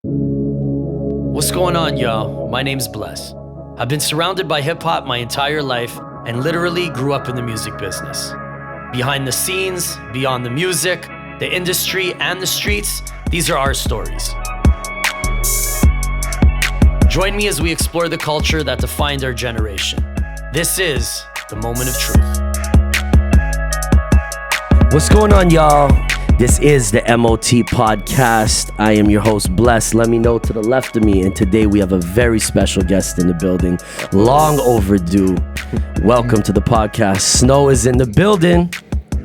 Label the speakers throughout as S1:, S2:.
S1: What's going on, y'all? My name's Bless. I've been surrounded by hip-hop my entire life and literally grew up in the music business. Behind the scenes, beyond the music, the industry, and the streets, these are our stories. Join me as we explore the culture that defined our generation. This is the Moment of Truth. What's going on, y'all? This is the M.O.T podcast. I am your host, Bless. Lemme-Kno to the left of me, and today we have a very special guest in the building. Long overdue. Welcome to the podcast. Snow is in the building.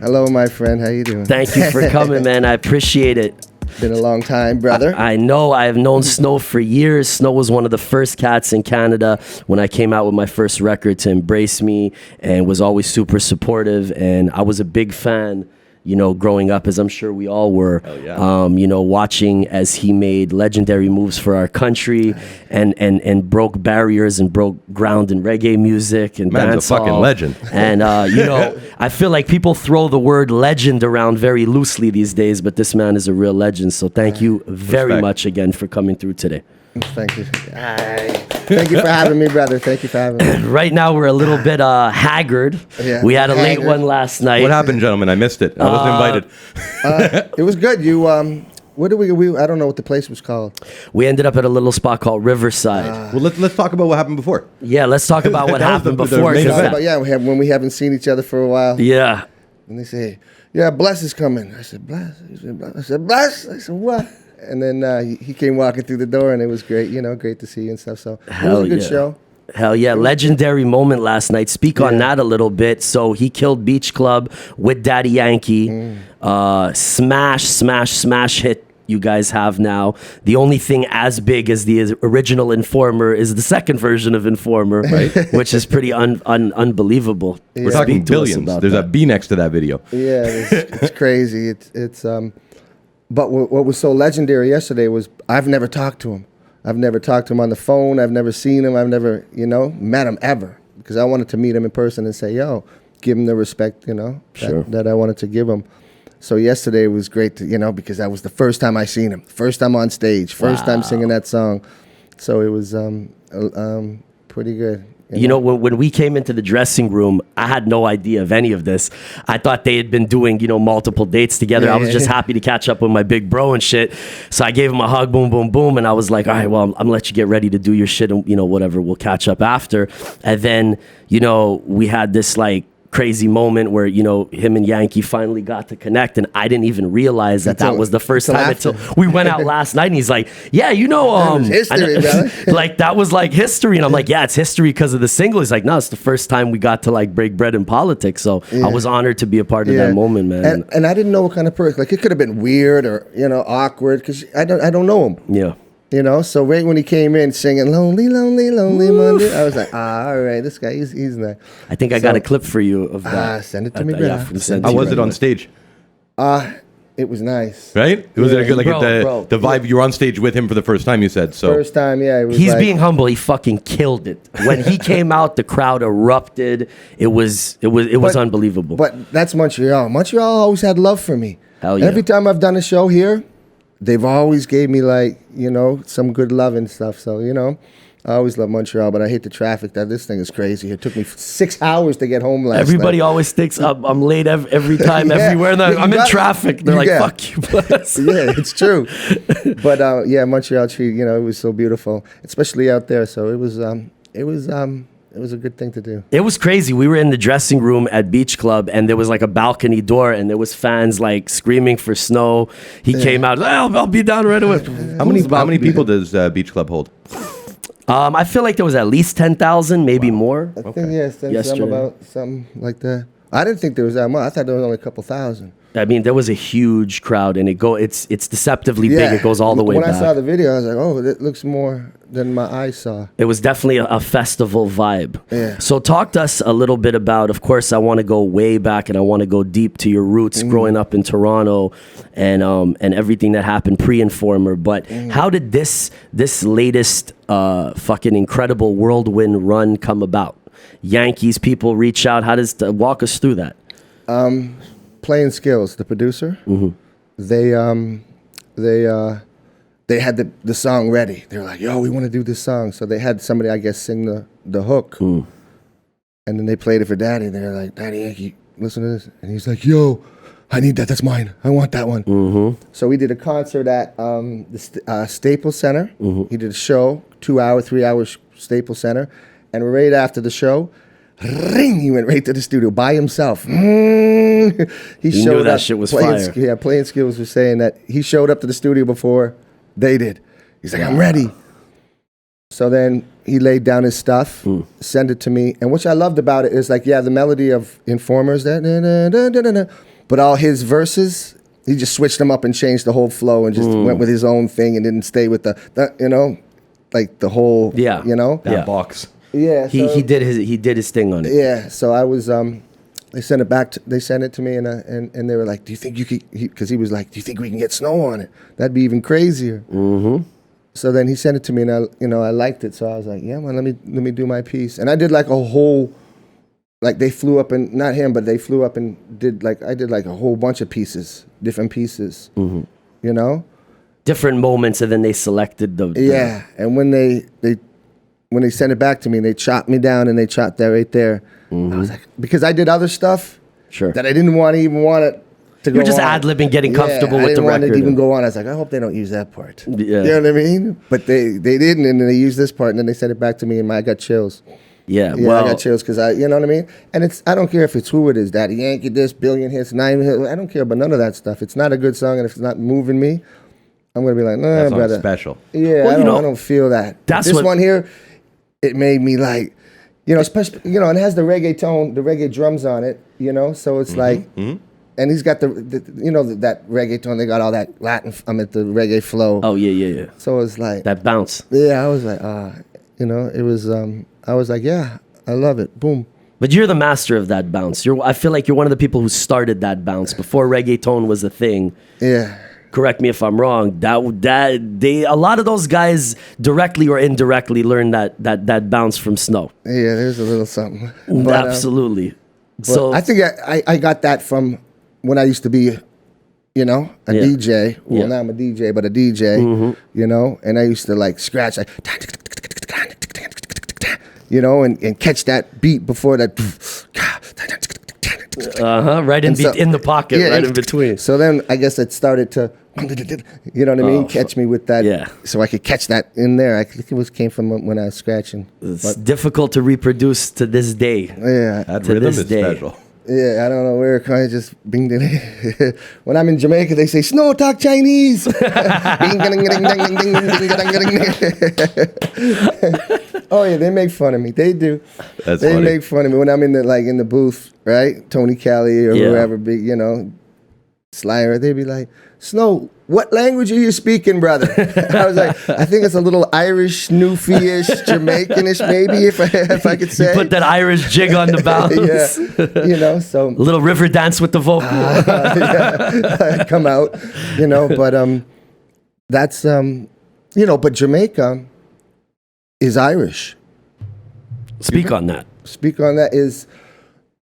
S2: Hello, my friend. How you doing?
S1: Thank you for coming, man. I appreciate it.
S2: Been a long time, brother.
S1: I know. I have known Snow for years. Snow was one of the first cats in Canada when I came out with my first record to embrace me and was always super supportive. And I was a big fan, you know, growing up, as I'm sure we all were, you know, watching as he made legendary moves for our country and broke barriers and broke ground in reggae music and dancehall.
S3: Man's a fucking legend.
S1: And, you know, I feel like people throw the word legend around very loosely these days, but this man is a real legend. So thank you very much again for coming through today.
S2: Thank you. Thank you for having me, brother. Thank you for having me.
S1: Right now, we're a little bit haggard.
S2: Yeah,
S1: we had a late one last night.
S3: What happened, gentlemen? I missed it. I wasn't invited.
S2: It was good. You, what did we? I don't know what the place was called.
S1: We ended up at a little spot called Riverside.
S3: Well, let's talk about what happened before.
S1: Yeah, let's talk about what
S3: That was
S1: happened
S3: the
S1: before.
S3: main
S1: 'cause
S3: event.
S1: that-
S2: When we haven't seen each other for a while.
S1: yeah.
S2: And they say, "Yeah, Bless is coming." I said, "Bless." He said, "Bless." I said, "Bless." I said, "What?" And then he came walking through the door, and it was great. You know, great to see you and stuff. So it was a good show.
S1: Hell yeah. Legendary moment last night. Speak on that a little bit. So he killed Beach Club with Daddy Yankee. Smash hit you guys have now. The only thing as big as the original Informer is the second version of Informer, right? Which is pretty unbelievable.
S3: We're talking
S1: Speak to us
S3: billions.
S1: about
S3: There's
S1: that.
S3: a B next to that video.
S2: Yeah, it's crazy. But what was so legendary yesterday was I've never talked to him. I've never talked to him on the phone. I've never seen him. I've never, met him ever because I wanted to meet him in person and say, yo, give him the respect, that I wanted to give him. So yesterday was great to, because that was the first time I seen him, first time on stage, first time singing that song. So it was pretty good.
S1: You know, when we came into the dressing room, I had no idea of any of this. I thought they had been doing, multiple dates together. I was just happy to catch up with my big bro and shit. So I gave him a hug, boom, boom, boom. And I was like, all right, well, I'm going to let you get ready to do your shit and, whatever. We'll catch up after. And then, we had this like crazy moment where, him and Yankee finally got to connect. And I didn't even realize that was the first time until we went out last night. And he's like, yeah,
S2: history, brother.
S1: like that was like history. And I'm like, yeah, it's history because of the single. He's like, no, it's the first time we got to like break bread in politics. So I was honored to be a part of that moment, man.
S2: And I didn't know what kind of person, like it could have been weird or, awkward because I don't know him.
S1: Yeah.
S2: So right when he came in singing "Lonely, Lonely, Lonely Monday," I was like, all right, this guy, he's nice.
S1: I think I got a clip for you of that.
S2: Send it to me, brother.
S3: How was it on stage?
S2: It was nice.
S3: Right? It was it a good, like
S1: Bro.
S3: the vibe. You were on stage with him for the first time. You said so.
S2: First time, yeah. It was
S1: He's being humble. He fucking killed it. When he came out, the crowd erupted. It was unbelievable.
S2: But that's Montreal. Montreal always had love for me.
S1: Hell yeah.
S2: Every time I've done a show here, they've always gave me like, some good love and stuff. So, I always love Montreal, but I hate the traffic. This thing is crazy. It took me 6 hours to get home last
S1: Everybody
S2: night.
S1: always thinks I'm late every time, everywhere. I'm in traffic. They're like, fuck you, Bless.
S2: Yeah, it's true. But Montreal treat, it was so beautiful, especially out there. So it was a good thing to do.
S1: It was crazy. We were in the dressing room at Beach Club, and there was like a balcony door, and there was fans like screaming for Snow. He came out, I'll be down right away.
S3: How many people does Beach Club hold?
S1: I feel like there was at least 10,000, maybe more.
S2: I think something like that. I didn't think there was that much. I thought there was only a couple thousand.
S1: I mean, there was a huge crowd, and it's deceptively big. It goes all the way back.
S2: When I saw the video, I was like, oh, it looks more than my eyes saw.
S1: It was definitely a festival vibe.
S2: Yeah.
S1: So talk to us a little bit about, of course, I want to go way back, and I want to go deep to your roots growing up in Toronto and everything that happened pre-Informer. But how did this latest fucking incredible whirlwind run come about? Yankees people reach out. How does walk us through that?
S2: Playing Skills, the producer, they they had the song ready. They were like, yo, we want to do this song. So they had somebody, I guess, sing the hook. And then they played it for Daddy. They're like, Daddy Yankee, listen to this. And he's like, yo, I need that. That's mine. I want that one. So we did a concert at the Staples Center. He did a show, 2 hour, 3 hours Staples Center. And right after the show, ring, he went right to the studio by himself. He showed
S1: knew that
S2: up.
S1: shit was fire.
S2: Yeah, Playing Skills was saying that he showed up to the studio before they did. He's like, I'm ready. So then he laid down his stuff, sent it to me. And what I loved about it is like, yeah, the melody of Informers, but all his verses, he just switched them up and changed the whole flow and just went with his own thing and didn't stay with the you know, like the whole, you know?
S3: That box.
S2: Yeah.
S1: He did his thing on it.
S2: Yeah. So I was, they sent it to me and they were like, do you think you could, because he was like, do you think we can get snow on it? That'd be even crazier. So then he sent it to me, and I liked it. So I was like, yeah, man, let me do my piece. And I did like a whole, like they flew up and not him, but they flew up and I did like a whole bunch of pieces, different pieces, you know,
S1: different moments, and then they selected the
S2: yeah. And when they sent it back to me, they chopped me down and they chopped that right there. I was like, because I did other stuff that I didn't want it.
S1: You were just ad-libbing, getting comfortable with the record.
S2: I didn't want it to even go on. I was like, I hope they don't use that part.
S1: Yeah.
S2: You know what I mean? But they didn't, and then they used this part, and then they sent it back to me, and I got chills.
S1: Yeah,
S2: I got chills because you know what I mean? And I don't care if it's who it is, Daddy Yankee, this, billion hits, 9 hits, I don't care about none of that stuff. It's not a good song, and if it's not moving me, I'm going to be like, nah, brother.
S3: Special.
S2: Yeah, I don't feel that. This one here, it made me like, you know, especially, you know, and it has the reggae tone, the reggae drums on it, you know, so it's like... And he's got the you know, that reggae tone. They got all that Latin, the reggae flow.
S1: Oh, yeah.
S2: So it's like...
S1: That bounce.
S2: Yeah, I was like, you know, it was, I was like, yeah, I love it. Boom.
S1: But you're the master of that bounce. I feel like you're one of the people who started that bounce before reggaeton was a thing.
S2: Yeah.
S1: Correct me if I'm wrong. A lot of those guys directly or indirectly learned that bounce from Snow.
S2: Yeah, there's a little something. But,
S1: absolutely.
S2: So I think I got that from when I used to be, you know, a DJ. Well, now I'm a DJ, but a DJ, you know, and I used to like scratch like, you know, and catch that beat before that.
S1: Right in the pocket, right in between.
S2: So then I guess it started to, you know what I mean, catch me with that.
S1: Yeah.
S2: So I could catch that in there. I think it came from when I was scratching.
S1: It's difficult to reproduce to this day.
S2: Yeah.
S3: That rhythm is special.
S2: Yeah, I don't know where it kind of just bing ding. When I'm in Jamaica, they say "Snow talk Chinese." Oh yeah, they make fun of me. They do.
S3: That's
S2: they
S3: funny.
S2: make fun of me when I'm in the booth, right? Tony Kelly or whoever, big, you know, Slyer. They'd be like, "Snow, what language are you speaking, brother?" I was like, I think it's a little Irish, Snoofy-ish, Jamaican-ish, maybe, if I could say.
S1: You put that Irish jig on the bounce.
S2: Yeah, you know, so.
S1: A little river dance with the vocal.
S2: Yeah, come out, you know, but that's, you know, but Jamaica is Irish.
S1: Speak on that.
S2: Speak on that is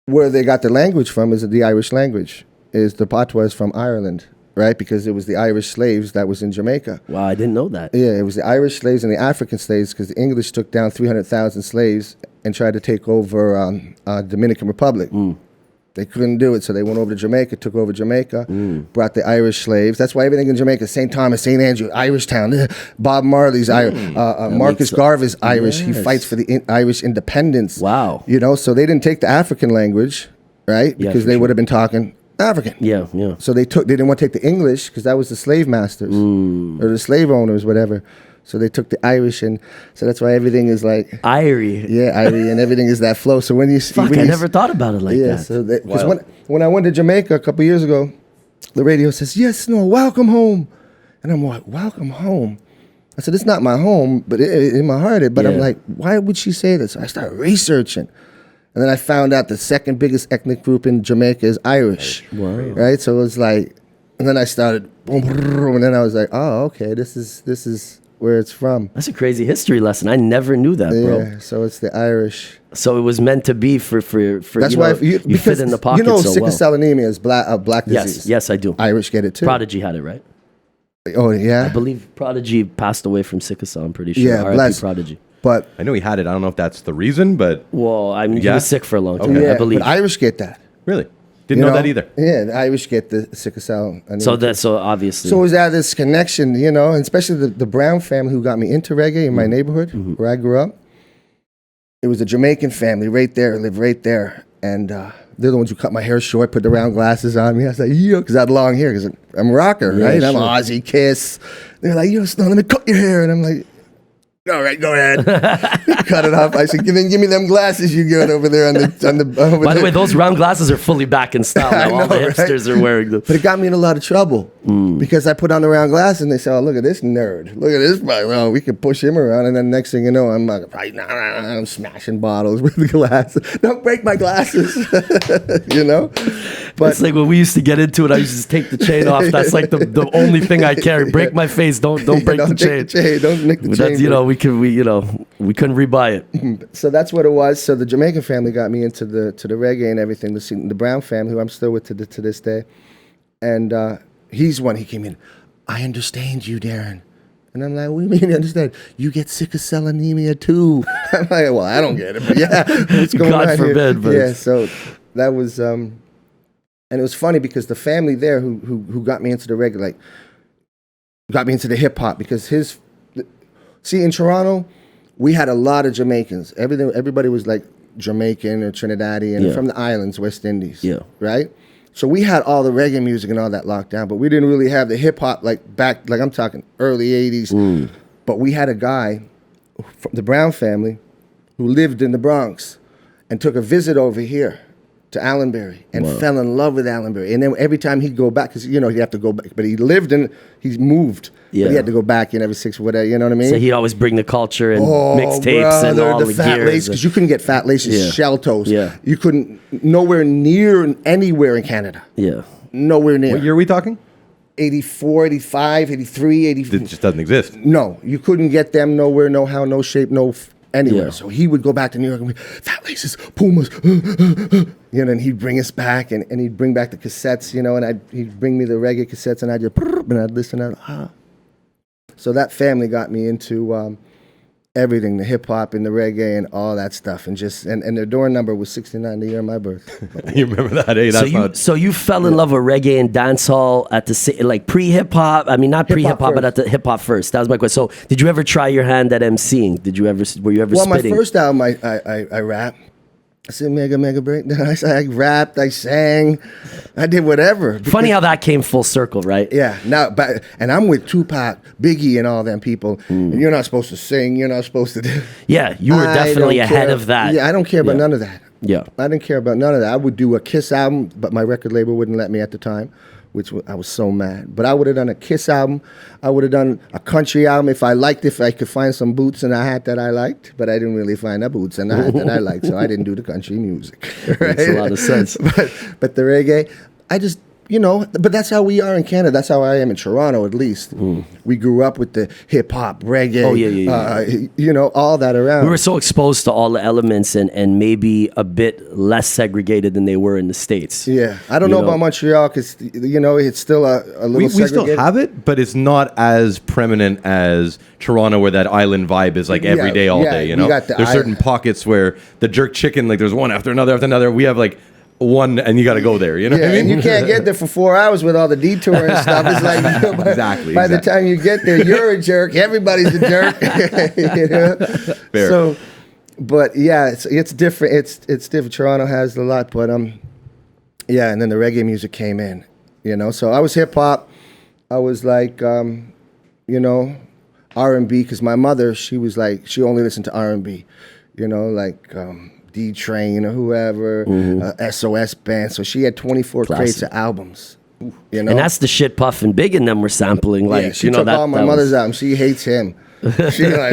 S2: where they got the language from, is the Irish language, is the patois is from Ireland. Right, because it was the Irish slaves that was in Jamaica.
S1: Wow, I didn't know that.
S2: Yeah, it was the Irish slaves and the African slaves, because the English took down 300,000 slaves and tried to take over Dominican Republic. They couldn't do it, so they went over to Jamaica, took over Jamaica, brought the Irish slaves. That's why everything in Jamaica, St. Thomas, St. Andrew, Irish town. Bob Marley's Irish. Marcus Garvey's Irish. Yes. He fights for the Irish independence.
S1: Wow.
S2: You know, so they didn't take the African language, right? Because they would have been talking African.
S1: Yeah.
S2: So they didn't want to take the English because that was the slave masters or the slave owners, whatever. So they took the Irish, and so that's why everything is like
S1: Irie.
S2: Yeah, Irie, and everything is that flow. So when you see,
S1: I never thought about it like that.
S2: So because when I went to Jamaica a couple years ago, the radio says, "Yes, no, welcome home," and I'm like, "Welcome home." I said, "It's not my home, but in my heart, but I'm like, why would she say this?" So I started researching. And then I found out the second biggest ethnic group in Jamaica is Irish. Wow. Right? So it was like, and then I started, boom, boom, and then I was like, oh, okay, this is where it's from.
S1: That's a crazy history lesson. I never knew that, bro.
S2: Yeah, so it's the Irish.
S1: So it was meant to be for
S2: that's why you
S1: fit in the pocket
S2: you know,
S1: so
S2: sickle
S1: well.
S2: cell anemia is black disease.
S1: Yes, I do.
S2: Irish get it too.
S1: Prodigy had it, right?
S2: Oh yeah,
S1: I believe Prodigy passed away from sickle cell. I'm pretty sure.
S2: Yeah,
S1: R.I.P.
S2: Bless.
S1: Prodigy.
S2: but
S3: I know he had it. I don't know if that's the reason, but
S1: Well, I mean, he
S3: Yeah?
S1: was sick for a long time.
S3: Okay.
S1: I believe.
S2: But Irish get that.
S3: really didn't know that either.
S2: Yeah, the Irish get the sickle cell.
S1: So obviously.
S2: So it was that this connection, and especially the Brown family who got me into reggae in my neighborhood where I grew up. It was a Jamaican family right there, lived right there, and they're the ones who cut my hair short, put the round glasses on me. I was like, yo, because I had long hair, because I'm a rocker, right?
S1: sure.
S2: I'm Aussie Kiss. They're like, yo, Snow, let me cut your hair, and I'm like, all right, go ahead. Cut it off. I said, give me them glasses you got over there on the. Over
S1: By the
S2: there.
S1: way, those round glasses are fully back in style now.
S2: I
S1: All the
S2: know, right?
S1: hipsters are wearing them.
S2: But it got me in a lot of trouble because I put on the round glasses and they said, "Oh, look at this nerd! Look at this! Oh, we can push him around." And then next thing you know, I'm like, I'm smashing bottles with the glasses. Don't break my glasses, But
S1: It's like when we used to get into it, I used to just take the chain off. That's like the only thing I carry. Break my face. Don't break the chain.
S2: Don't nick the
S1: That's,
S2: chain.
S1: we couldn't rebuy it.
S2: So that's what it was. So the Jamaican family got me into the reggae and everything. The Brown family, who I'm still with to this day, and he came in. I understand you, Darren. And I'm like, what do you mean you understand? You get sickle cell anemia too. I'm like, well, I don't get it, but yeah, what's going
S1: God
S2: on
S1: forbid,
S2: here?
S1: but
S2: Yeah, so that was, and it was funny because the family there who got me into the reggae, like, got me into the hip hop because in Toronto, we had a lot of Jamaicans. Everybody was like Jamaican or Trinidadian
S1: Yeah.
S2: from the islands, West Indies.
S1: Yeah.
S2: Right? So we had all the reggae music and all that locked down, but we didn't really have the hip hop like I'm talking early 80s. But we had a guy from the Brown family who lived in the Bronx and took a visit over here to Allenbury and fell in love with Allenbury. And then every time he'd go back, because he'd have to go back, but he moved.
S1: Yeah.
S2: But he had to go back in every 6 whatever, you know what I mean?
S1: So he'd always bring the culture and mixtapes and all the
S2: fat
S1: gears.
S2: lace, because you couldn't get fat laces,
S1: Yeah.
S2: shell toes.
S1: Yeah.
S2: You couldn't, nowhere near anywhere in Canada.
S1: Yeah.
S2: Nowhere near.
S3: What year are we talking?
S2: 84, 85, 83, 84.
S3: It just doesn't exist.
S2: No, you couldn't get them nowhere, no how, no shape, anywhere.
S1: Yeah.
S2: So he would go back to New York and be, fat laces, Pumas, and he'd bring us back and he'd bring back the cassettes, and he'd bring me the reggae cassettes and I'd just, and I'd listen and So that family got me into everything, the hip hop and the reggae and all that stuff, and their door number was 69 the year of my birth.
S3: You remember that? Hey, that's
S1: So you fell in love with reggae and dancehall at like pre-hip hop. I mean, not pre-hip hop, but at the hip hop first. That was my question. So did you ever try your hand at MCing? Were you ever
S2: Well,
S1: spitting?
S2: my first album, I rap. I said mega breakdown. I rapped, I sang, I did whatever.
S1: Funny how that came full circle, right?
S2: Yeah, and I'm with Tupac, Biggie, and all them people. And you're not supposed to sing. You're not supposed to do.
S1: Yeah, you were definitely
S2: don't
S1: ahead
S2: care.
S1: of that.
S2: Yeah, I don't care about none of that.
S1: Yeah.
S2: I didn't care about none of that. I would do a Kiss album, but my record label wouldn't let me at the time, I was so mad. But I would have done a Kiss album. I would have done a country album if I could find some boots and a hat that I liked. But I didn't really find the boots and the hat that I liked, so I didn't do the country music. Right?
S1: Makes a lot of sense.
S2: But the reggae, I just, but that's how we are in Canada. That's how I am in Toronto, at least. We grew up with the hip hop, reggae, all that around.
S1: We were so exposed to all the elements and maybe a bit less segregated than they were in the States.
S2: Yeah, I don't know about Montreal because it's still a little.
S3: We still
S2: segregated.
S3: have it, but it's not as preeminent as Toronto, where that island vibe is like every day, all day.
S2: we got the
S3: There's certain pockets where the jerk chicken, like there's one after another. We have like one, and you got to go there. You know what I mean?
S2: And you can't get there for 4 hours with all the detour and stuff. It's like by the time you get there, you're a jerk. Everybody's a jerk.
S3: Fair.
S2: So, but yeah, it's different. It's different. Toronto has a lot, but yeah. And then the reggae music came in. So I was hip hop. I was like, R&B, because my mother, she was like, she only listened to R&B. Like. D-Train or whoever, SOS Band. So she had 24 crates of albums. And
S1: that's the shit Puff and Big and them were sampling. Like,
S2: she took all my mother's albums. She hates him. She's like,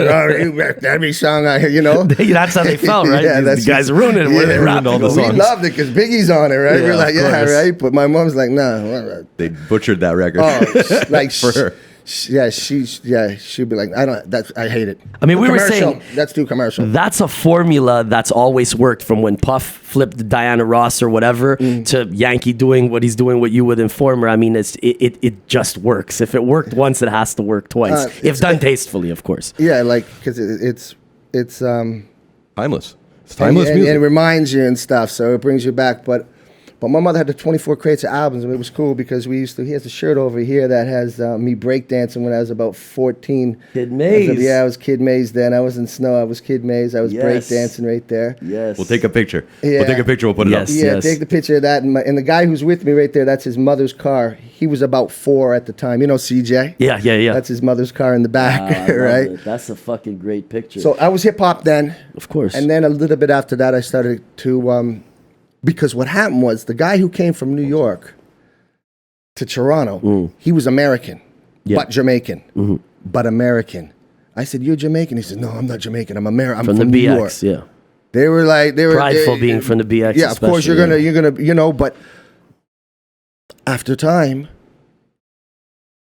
S2: every song I hear,
S1: That's how they felt, right?
S2: Yeah,
S1: the guys ruined it.
S2: Yeah,
S1: They rapped all the
S2: we
S1: songs.
S2: loved it because Biggie's on it, right?
S1: Yeah,
S2: We're like,
S1: of course.
S2: right? But my mom's like, nah.
S3: They butchered that record.
S2: Oh, like
S3: for her.
S2: she'd be like, I hate it.
S1: I mean, we were
S2: Commercial.
S1: saying
S2: that's too commercial.
S1: that's a formula that's always worked, from when Puff flipped Diana Ross or whatever to Yankee doing what he's doing with you with Informer. I mean, it just works. If it worked once, it has to work twice. If done tastefully, of course.
S2: Yeah, like because it's
S3: Timeless. It's timeless music.
S2: and it reminds you and stuff, so it brings you back. But my mother had the 24 crates of albums, and it was cool because he has a shirt over here that has me breakdancing when I was about 14.
S1: Kid Maze.
S2: I was Kid Maze then. I was in Snow. I was Kid Maze. I was breakdancing right there.
S1: Yes.
S3: We'll take a picture.
S2: Yeah.
S3: We'll take a picture. We'll put it up.
S2: Yeah, take the picture of that. And the guy who's with me right there, that's his mother's car. He was about 4 at the time. You know CJ?
S1: Yeah.
S2: That's his mother's car in the back,
S1: I love
S2: right?
S1: it. That's a fucking great picture.
S2: So I was hip hop then.
S1: Of course.
S2: And then a little bit after that, I started to, because what happened was the guy who came from New York to Toronto, he was American, but Jamaican, but American. I said, "You're Jamaican?" He said, "No, I'm not Jamaican. I'm American. I'm from
S1: the
S2: New
S1: BX,
S2: York."
S1: yeah.
S2: They were
S1: Prideful being from the BX.
S2: Yeah, of course you're gonna, but after time,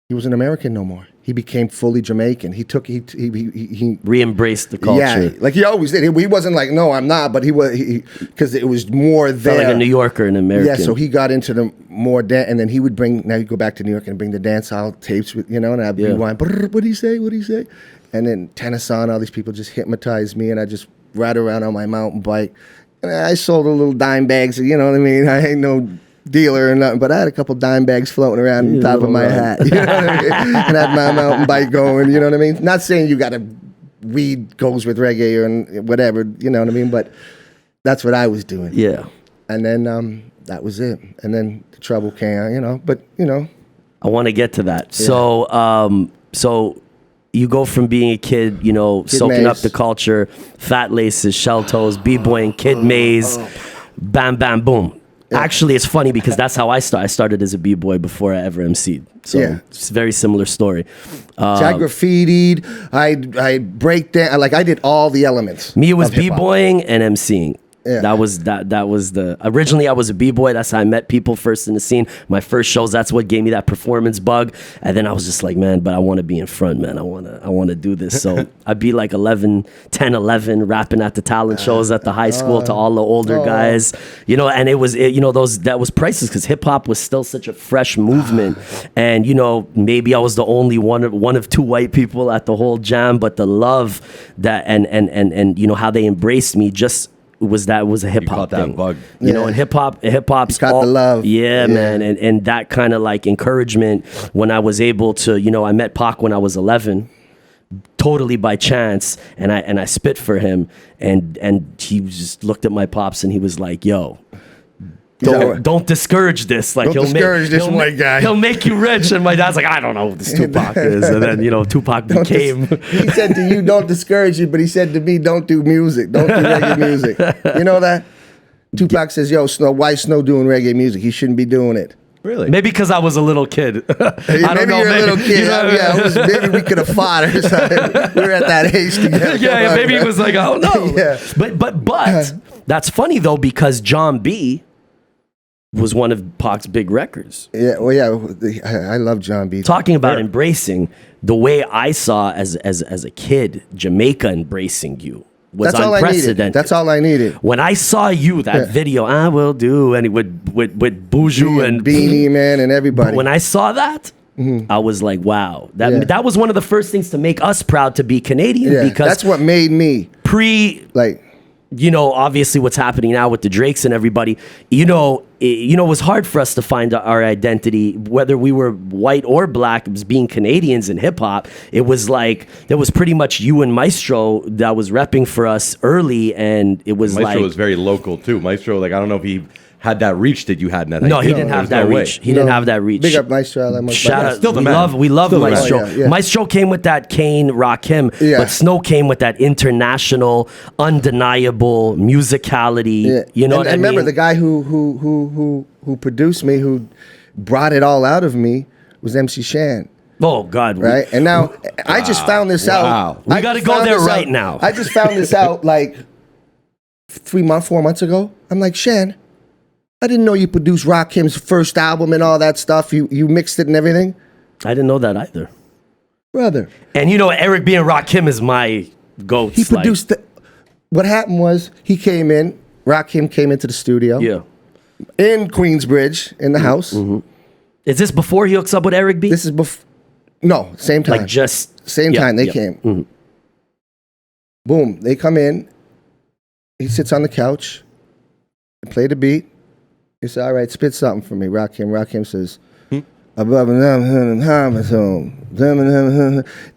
S2: he wasn't American no more. He became fully Jamaican. He
S1: re-embraced the culture.
S2: Yeah, like he always did. He wasn't like, no, I'm not, but he was, because it was more there.
S1: Felt like a New Yorker and American.
S2: Yeah, so he got into the more and then he would now he'd go back to New York and bring the dance hall tapes with, and I'd rewind, what do you say? What do you say? And then Tennyson, all these people just hypnotized me, and I just ride around on my mountain bike. And I sold a little dime bags, you know what I mean? I ain't no dealer or nothing, but I had a couple dime bags floating around on top of my hat, you know what I mean? And had my mountain bike going, you know what I mean? Not saying you got to weed goes with reggae or whatever, you know what I mean? But that's what I was doing.
S1: Yeah.
S2: And then that was it. And then the trouble came, but
S1: I want to get to that. Yeah. So you go from being a kid, soaking
S2: Maze.
S1: up the culture, fat laces, shell toes, b-boying, Kid Maze, bam, bam, boom. Yeah. Actually, it's funny because that's how I started. I started as a b-boy before I ever MC'd. So it's a very similar story.
S2: I graffitied, I break down, I did all the elements.
S1: Me, it was b-boying and MCing. Yeah. That was the originally I was a b-boy. That's how I met people first in the scene. My first shows, that's what gave me that performance bug. And then I was just like, man, but I want to be in front, man. I want to do this. So I'd be like 10, 11 rapping at the talent shows at the high school to all the older guys. And it was that was priceless because hip hop was still such a fresh movement. And maybe I was the only one of 2 white people at the whole jam, but the love that and how they embraced me just was a hip hop thing.
S3: That bug.
S1: And hip hop's
S2: got the love.
S1: Yeah, man. And that kind of like encouragement when I was able to, I met Pac when I was 11, totally by chance, and I spit for him, and he just looked at my pops and he was like, yo, don't discourage this. Like,
S2: don't discourage this white guy.
S1: He'll make you rich. And my dad's like, I don't know who this Tupac is. And then, Tupac became.
S2: He said to you, don't discourage you, but he said to me, don't do music. Don't do reggae music. You know that? Tupac says, yo, why Snow doing reggae music? He shouldn't be doing it.
S1: Really? Maybe because I was a little kid.
S2: I don't know. You're a little kid. Maybe we could have fought or something. We were at that age together.
S1: Yeah, maybe he was like, I don't know.
S2: Yeah.
S1: But that's funny, though, because John B. was one of Pac's big records.
S2: Yeah, well, I love John B.
S1: Talking about embracing, the way I saw as a kid, Jamaica embracing you was unprecedented.
S2: That's all I needed.
S1: When I saw you, that video, I will do, and with Buju and
S2: Beanie Man and everybody.
S1: When I saw that, I was like, wow. That was one of the first things to make us proud to be Canadian because
S2: that's what made me
S1: obviously what's happening now with the Drakes and everybody, it was hard for us to find our identity, whether we were white or black. It was being Canadians in hip hop. It was like, there was pretty much you and Maestro that was repping for us early. And it was
S3: Maestro was very local too. Maestro, I don't know if he had that reach that you had in that.
S1: No, he didn't have that reach. He didn't have that reach.
S2: Big up Maestro.
S1: Shout out.
S3: Still the man.
S1: We love Maestro.
S2: Yeah.
S1: Maestro came with that Kane Rakim, but Snow came with that international, undeniable musicality. Yeah. You know what I mean?
S2: Remember the guy who produced me, who brought it all out of me, was MC Shan.
S1: Oh God!
S2: Right, and now I just found this out.
S1: We got to go there right now.
S2: I just found this out like 4 months ago. I'm like, Shan, I didn't know you produced Rakim's first album and all that stuff. You mixed it and everything.
S1: I didn't know that either.
S2: brother.
S1: And you know, Eric B. and Rakim is my goat.
S2: He produced what happened was he came in, Rakim came into the studio.
S1: Yeah.
S2: In Queensbridge, in the house.
S1: Mm-hmm. Is this before he hooks up with Eric B?
S2: This is before. No, same time.
S1: Like just
S2: same time they came.
S1: Mm-hmm.
S2: Boom, they come in. He sits on the couch. I play the beat. He said, "All right, spit something for me, Rakim." Rakim says,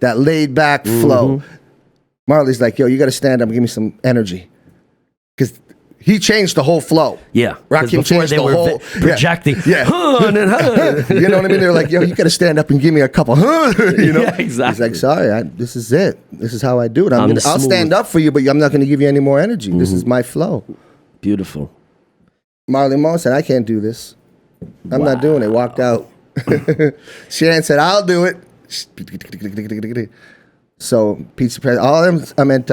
S2: that laid back flow. Marley's like, "Yo, you got to stand up and give me some energy," because he changed the whole flow.
S1: Yeah,
S2: Rakim changed the whole
S1: projecting.
S2: Yeah, you know what I mean? They're like, "Yo, you got to stand up and give me a couple." You know,
S1: yeah, exactly.
S2: He's like, "Sorry, this is it. This is how I do it. I'll
S1: smooth.
S2: stand up for you, but I'm not going to give you any more energy. This is my flow."
S1: Beautiful.
S2: Marley-Mo said, "I can't do this. I'm not doing it." Walked out. Shan said, "I'll do it." So Pizza President, all of them, I meant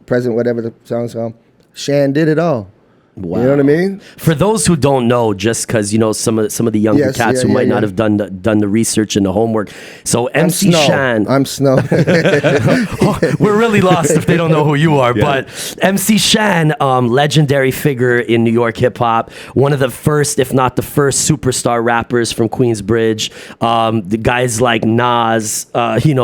S2: President, whatever the song's called. Shan did it all.
S1: Wow.
S2: You know what I mean?
S1: For those who don't know, just because you know some of the younger cats who might not have done the research and the homework. So MC Shan,
S2: I'm Snow.
S1: we're really lost if they don't know who you are.
S3: Yeah.
S1: But MC Shan, legendary figure in New York hip hop, one of the first, if not the first, superstar rappers from Queensbridge. The guys like Nas,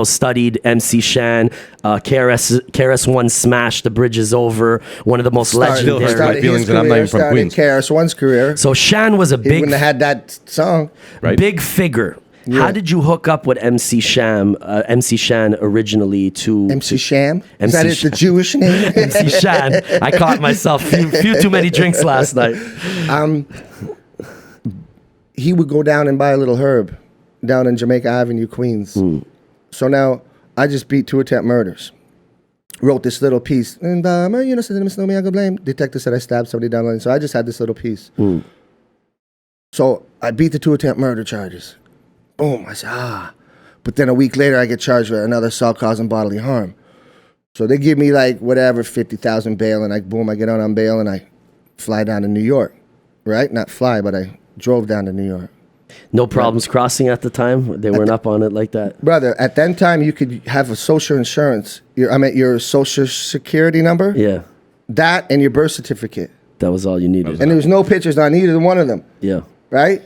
S1: studied MC Shan. KRS-One smashed The Bridge Is Over. One of the most legendary.
S3: Hurt my feelings, and I'm not even from Queens.
S2: KRS-One's career.
S1: So Shan was a
S2: He
S1: big,
S2: wouldn't have had that song.
S3: Right.
S1: big figure.
S2: Yeah.
S1: How did you hook up with MC Shan originally to
S2: MC Sham? Is
S1: MC
S2: that
S1: Shan.
S2: the Jewish name?
S1: MC Shan? I caught myself few too many drinks last night.
S2: He would go down and buy a little herb down in Jamaica Avenue, Queens. So now I just beat 2 attempt murders. Wrote this little piece. And, detective said I stabbed somebody down the line. So I just had this little piece. So I beat the 2 attempt murder charges. Boom. I said, But then a week later, I get charged with another assault causing bodily harm. So they give me like whatever, 50,000 bail. And I get out on bail and I fly down to New York. Right? Not fly, but I drove down to New York.
S1: No problems crossing at the time. They weren't up on it like that.
S2: Brother, at that time, you could have a social insurance. Your social security number.
S1: Yeah,
S2: That and your birth certificate.
S1: that was all you needed.
S2: And there was no pictures on either one of them.
S1: Yeah.
S2: Right?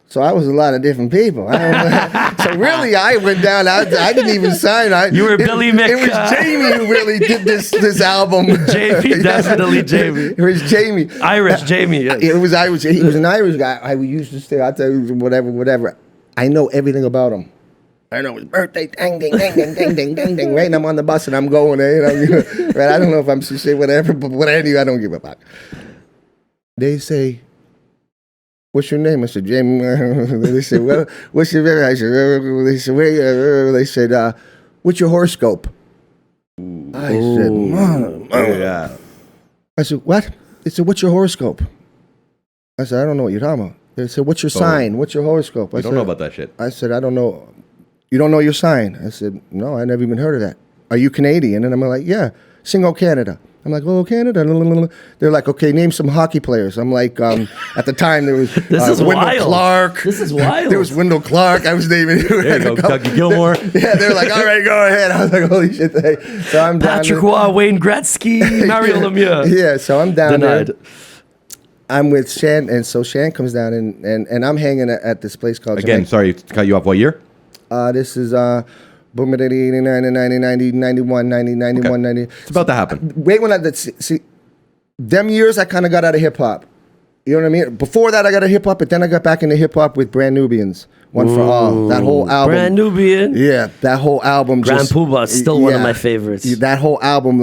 S2: So I was a lot of different people. So really, I went down. I didn't even sign.
S1: You were Billy Mick.
S2: It was Jamie who really did this album.
S1: Jamie, definitely Jamie.
S2: It was Jamie.
S1: Irish Jamie. Yes.
S2: It was Irish. He was an Irish guy. I used to say, I tell you, whatever. I know everything about him. I know his birthday, ding, ding, ding, ding, ding, ding, ding, ding, right? And I'm on the bus and I'm going there, right? I don't know if I'm to say whatever, but anyway, I don't give a fuck. They say, "What's your name?" I said, "Jamie." They said, "Well, what's your name?" I said, "They said, where?" They said, "What's your horoscope?" I said, "Mom."
S3: Yeah.
S2: I said, "What?" They said, "What's your horoscope?" I said, "I don't know what you're talking about." They said, "What's your sign? What's your horoscope?" I
S3: I don't know about that shit.
S2: I said, "I don't know." "You don't know your sign?" I said, "No, I never even heard of that." "Are you Canadian?" And I'm like, "Yeah." "Single Canada." I'm like, "Oh, Canada." They're like, "Okay, name some hockey players." I'm like, at the time there was
S1: This is
S2: Wendell
S1: wild.
S2: Clark.
S1: This is wild.
S2: There was Wendell Clark. I was naming.
S3: There you go, Kentucky Gilmore.
S2: Yeah, they're like, "All right, go ahead." I was like, "Holy shit!" So I'm down
S1: Patrick
S2: there.
S1: Roy, Wayne Gretzky, Mario Lemieux.
S2: Yeah, so I'm down
S1: Denied.
S2: there. I'm with Shan, and so Shan comes down, and I'm hanging at this place called
S3: Again,
S2: Jamaica.
S3: sorry to cut you off. What year?
S2: This is 89, 90, 91, 90, 91, 90.
S3: It's about to happen.
S2: Wait, see, them years I kind of got out of hip hop. You know what I mean? Before that, I got out of hip hop, but then I got back into hip hop with Brand Nubians. One for All. That whole album.
S1: Brand Nubian.
S2: Yeah, that whole album.
S1: Grand Poobah is still one of my favorites.
S2: That whole album,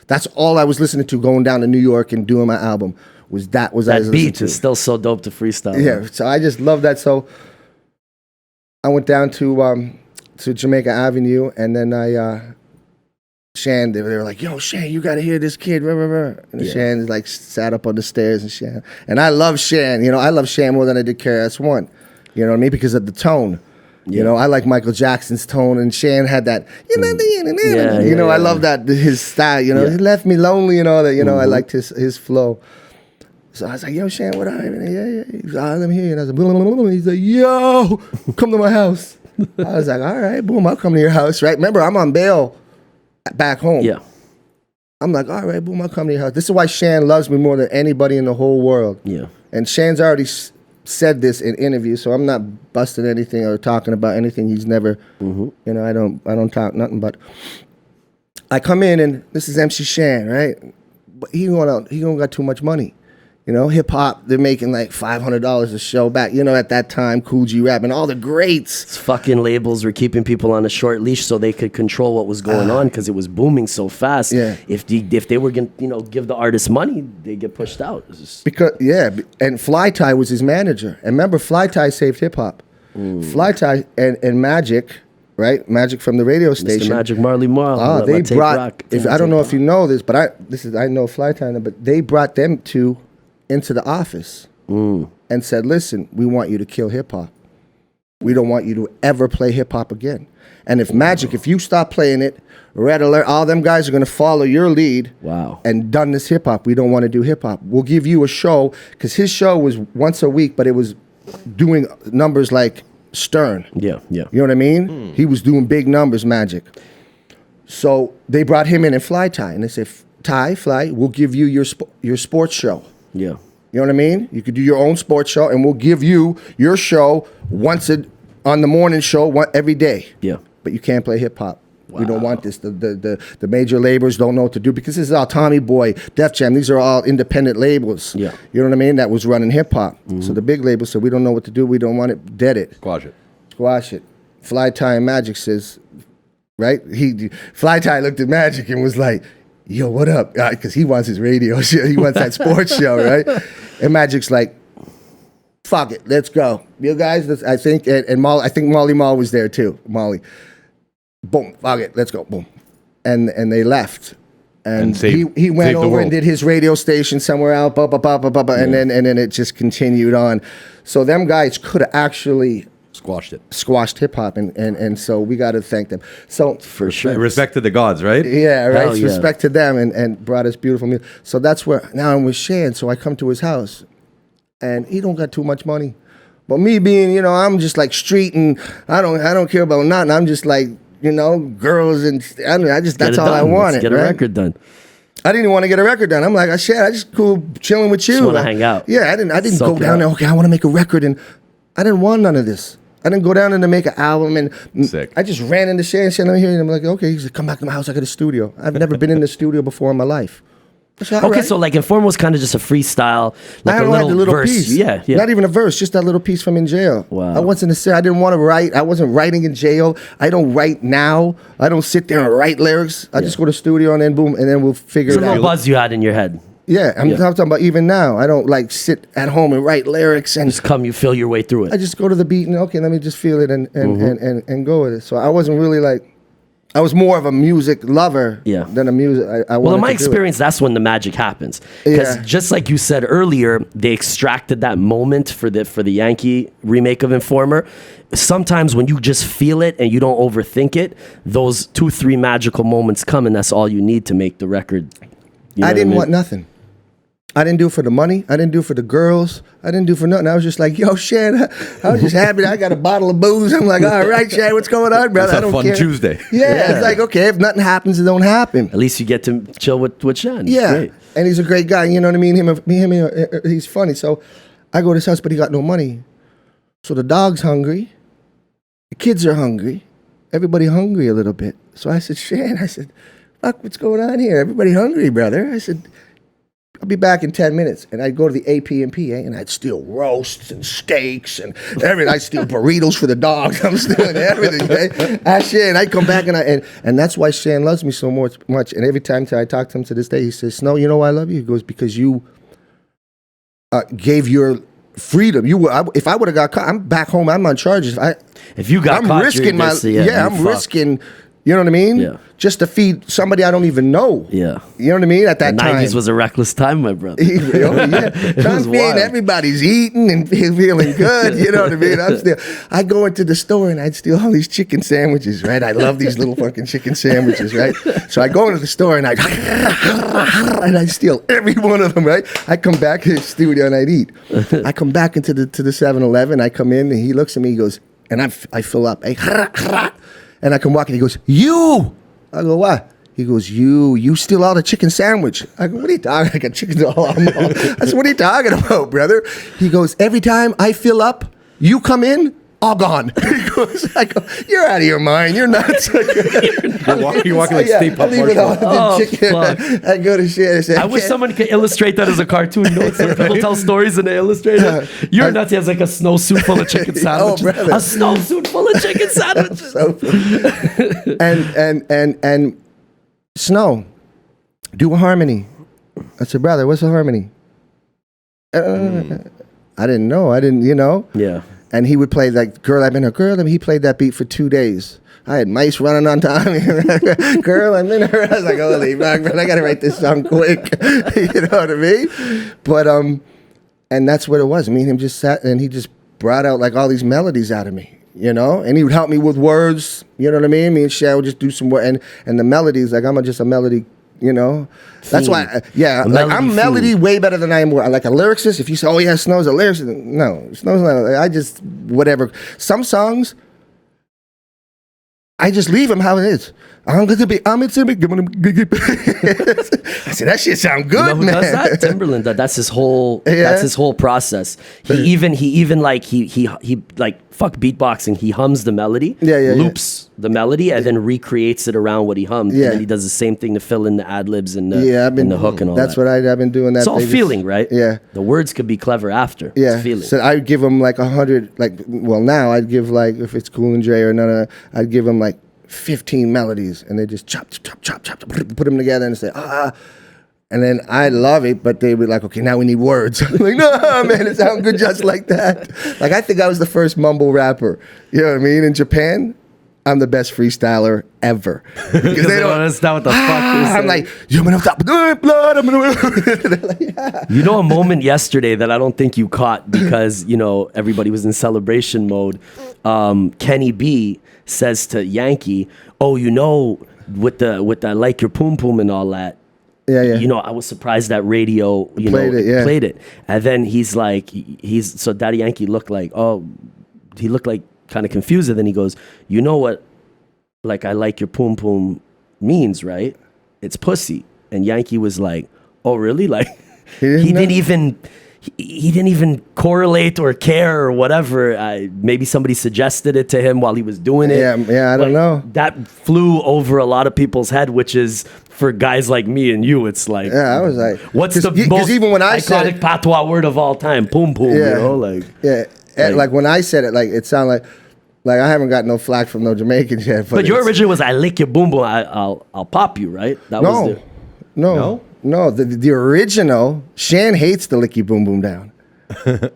S2: that's all I was listening to going down to New York and doing my album. That
S1: Beat is still so dope to freestyle.
S2: Yeah, so I just love that. So I went down to Jamaica Avenue, and then Shan, they were like, "Yo, Shan, you gotta hear this kid." And Shan like sat up on the stairs, and Shan, and I love Shan. I love Shan more than I did KRS-One. You know what I mean? Because of the tone. I like Michael Jackson's tone, and Shan had that. I love that his style. He left me lonely and all that. I liked his flow. So I was like, "Yo, Shan, what up?" Yeah. He's like, "Let me hear you." And I was like, blah, blah, blah, blah. He's like, "Yo, come to my house." I was like, all right, boom, I'll come to your house, right? Remember, I'm on bail back home.
S1: Yeah.
S2: I'm like, all right, boom, I'll come to your house. This is why Shan loves me more than anybody in the whole world.
S1: Yeah.
S2: And Shan's already said this in interviews, so I'm not busting anything or talking about anything he's never, you know, I don't talk nothing, but I come in and this is MC Shan, right? But he don't got too much money. You know, hip hop, they're making like $500 a show back. You know, at that time, Cool G Rap and all the greats.
S1: These fucking labels were keeping people on a short leash so they could control what was going on because it was booming so fast.
S2: Yeah.
S1: If they were going to, you know, give the artist money, they get pushed out.
S2: Because and Fly Tie was his manager. And remember, Fly Tie saved hip hop. Fly Tie and Magic, right? Magic from the radio station.
S1: Mr. Magic Marley Marl.
S2: They brought. I don't know if you know this, but I know Fly Tie, but they brought them into the office and said, listen, we want you to kill hip hop. We don't want you to ever play hip hop again. And if Magic, if you stop playing it, Red Alert, all them guys are going to follow your lead.
S1: Wow.
S2: And done this hip hop. We don't want to do hip hop. We'll give you a show, because his show was once a week, but it was doing numbers like Stern.
S1: Yeah.
S2: You know what I mean? He was doing big numbers, Magic. So they brought him in and Fly Tie, and they said, Fly, we'll give you your sports show.
S1: Yeah.
S2: You know what I mean? You could do your own sports show, and we'll give you your show on the morning show every day.
S1: Yeah.
S2: But you can't play hip hop. We don't want this. The major labels don't know what to do, because this is all Tommy Boy, Def Jam. These are all independent labels.
S1: Yeah.
S2: You know what I mean? That was running hip hop. So the big labels said, we don't know what to do. We don't want it. Dead it. Squash it. Fly Tie and Magic says, right? Fly Tie looked at Magic and was like, yo, what up? Because he wants his radio show. He wants that sports show, right? And Magic's like, fuck it, let's go. You guys, I think, and I think Molly Mall was there too. Molly. Boom, fuck it, let's go, boom. And they left. And he went over and did his radio station somewhere else, and then it just continued on. So them guys could have actually squashed hip hop, and so we got to thank them. So
S1: for sure,
S3: respect to the gods, right?
S2: Yeah, right.
S1: Hell yeah.
S2: Respect to them, and brought us beautiful music. So that's where now I'm with Shan. So I come to his house, and he don't got too much money, but me being, you know, I'm just like street, and I don't care about nothing. I'm just like, you know, girls, and that's all I wanted.
S1: Get a record done.
S2: I didn't even want to get a record done. I'm like, I just cool chilling with you.
S1: Just want to hang out.
S2: Yeah, I didn't go down there. Okay, I want to make a record, and I didn't want none of this. I didn't go down there to make an album, and
S3: Sick.
S2: I just ran into Shan. Let me hear you. I'm like, okay. He said, come back to my house. I got a studio. I've never been in the studio before in my life. Said,
S1: okay,
S2: right.
S1: so like Inform was kind of just a freestyle, like
S2: I
S1: a little verse.
S2: piece.
S1: Yeah.
S2: Not even a verse, just that little piece from in jail.
S1: Wow.
S2: I wasn't I didn't want to write. I wasn't writing in jail. I don't write now. I don't sit there and write lyrics. I just go to the studio and then boom, and then we'll figure
S1: It's
S2: it
S1: a
S2: out.
S1: little buzz you had in your head.
S2: Yeah, I'm talking about even now. I don't like sit at home and write lyrics and
S1: You feel your way through it.
S2: I just go to the beat and okay, let me just feel it and go with it. So I wasn't really like, I was more of a music lover than a music.
S1: Well, in my experience, that's when the magic happens. Because just like you said earlier, they extracted that moment for the Yankee remake of Informer. Sometimes when you just feel it and you don't overthink it, those 2-3 magical moments come, and that's all you need to make the record. You know
S2: I didn't
S1: what
S2: want nothing. I didn't do it for the money. I didn't do it for the girls. I didn't do it for nothing. I was just like, yo, Shan, I was just happy. I got a bottle of booze. I'm like, all right, Shan, what's going on, brother?
S3: It's
S2: I
S3: a
S2: don't
S3: fun
S2: care.
S3: Tuesday.
S2: Yeah, it's like, okay, if nothing happens, it don't happen.
S1: At least you get to chill with Shan.
S2: Yeah,
S1: Great.
S2: and he's a great guy. You know what I mean? He's funny. So I go to his house, but he got no money. So the dog's hungry. The kids are hungry. Everybody hungry a little bit. So I said, Shan, fuck, what's going on here? Everybody hungry, brother. I said, I'll be back in 10 minutes. And I'd go to the AP&P, and I'd steal roasts and steaks and everything. I'd steal burritos for the dogs. I'm stealing everything. Shan, I'd come back, and that's why Shan loves me so much. And every time I talk to him to this day, he says, Snow, you know why I love you? He goes, because you gave your freedom. If I would have got caught, I'm back home. I'm on charges.
S1: If you got caught,
S2: risking
S1: I'm
S2: fucked. Risking. You know what I mean?
S1: Yeah.
S2: Just to feed somebody I don't even know.
S1: Yeah.
S2: You know what I mean? At that
S1: the
S2: time.
S1: 90s was a reckless time, my brother.
S2: I'm being everybody's eating and feeling good. You know what I mean? I go into the store and I'd steal all these chicken sandwiches, right? I love these little fucking chicken sandwiches, right? So I go into the store and I'd steal every one of them, right? I come back to the studio and I'd eat. I come back into the 7-Eleven. I come in and he looks at me, he goes, and I fill up. And I come walking. He goes, you. I go, what? He goes, you steal all the chicken sandwich. I go, what are you talking? I got chicken all. I said, what are you talking about, brother? He goes, every time I fill up, you come in, all gone. He goes, I go, you're out of your mind. You're nuts.
S3: You're walking like Stay Puft Marshmallow.
S2: I go to shit. I say,
S1: I wish someone could illustrate that as a cartoon. You know, it's like people tell stories and they illustrate it. You're nuts. He has like a snowsuit full of chicken sandwiches.
S2: brother.
S1: A snowsuit full of chicken sandwiches.
S2: and Snow, do a harmony. I said, brother, what's a harmony? I didn't know.
S1: Yeah.
S2: And he would play like Girl, I'm in her. Girl, he played that beat for 2 days. I had mice running on top of me. Girl, I'm in her. I was like, holy fuck, man, I got to write this song quick. You know what I mean? But, and that's what it was. Me and him just sat, and he just brought out like all these melodies out of me. You know, and he would help me with words. You know what I mean? Me and Shan would just do some work, and the melodies. Like just a melody. You know, that's why. I'm melody way better than I am. Like a lyricist. If you say, "Oh yeah, Snow's a lyricist," no, Snow's not. I just whatever. Some songs, I just leave them how it is. I said that shit sound good,
S1: You know who
S2: man.
S1: does that? Timberland. That's his whole.
S2: Yeah.
S1: That's his whole process. He even like he like fuck beatboxing. He hums the melody. Loops the melody and then recreates it around what he hummed.
S2: Yeah.
S1: And then he does the same thing to fill in the ad libs and the hook and all that.
S2: That's what I've been doing. That
S1: it's all feeling, right?
S2: Yeah.
S1: The words could be clever after.
S2: Yeah.
S1: It's feeling.
S2: So I'd give him like 100. Like now I'd give like if it's Cool and Dre or none of. I'd give him like 15 melodies, and they just chop, put them together and say, and then I love it, but they would like, okay, now we need words. I'm like, no, man, it sounds good just like that. Like, I think I was the first mumble rapper. You know what I mean? In Japan, I'm the best freestyler ever. Because
S1: they don't understand what the fuck you're saying.
S2: I'm like, you're gonna stop blood. I'm gonna. Like, yeah.
S1: You know, a moment yesterday that I don't think you caught because everybody was in celebration mode. Kenny B says to Yankee, "Oh, with the like your poom poom and all that."
S2: Yeah.
S1: I was surprised that radio played it, and then he's like, so Daddy Yankee looked like kind of confused, and then he goes, "You know what? Like I like your poom poom means, right? It's pussy." And Yankee was like, "Oh, really?" Like he didn't even correlate or care or whatever. Maybe somebody suggested it to him while he was doing it.
S2: Yeah, I don't know.
S1: That flew over a lot of people's head, which is for guys like me and you. It's like,
S2: I was like,
S1: what's the most
S2: even when I said
S1: iconic patois word of all time? Poom poom.
S2: Like when I said it, like it sounded like I haven't got no flack from no Jamaicans yet.
S1: But your original was "I lick your boom boom, I'll pop you," right? That was
S2: No, the original, Shan hates the licky boom boom down.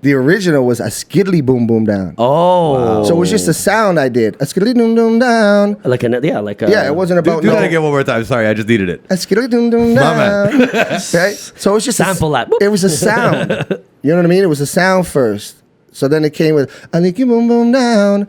S2: The original was a skiddly boom boom down.
S1: Oh.
S2: So it was just a sound I did. A skiddly boom boom down.
S1: Yeah,
S2: it wasn't about
S3: do that again one more time. Sorry, I just needed it.
S2: A skiddly boom boom down. Okay? So it was just
S1: sample that.
S2: It was a sound. You know what I mean? It was a sound first. So then it came with a licky boom boom down.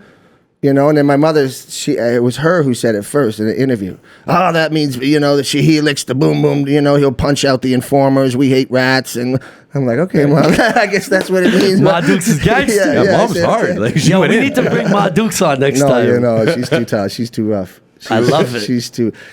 S2: And then my mother, it was her who said it first in the interview. Oh, that means, that he licks the boom boom, he'll punch out the informers. We hate rats. And I'm like, okay, Mom, I guess that's what it means.
S1: Ma Dukes is gangster.
S3: Mom's hard. Like,
S1: we need to bring Ma Dukes on next time.
S2: No, she's too tough. She's too rough.
S1: I love it.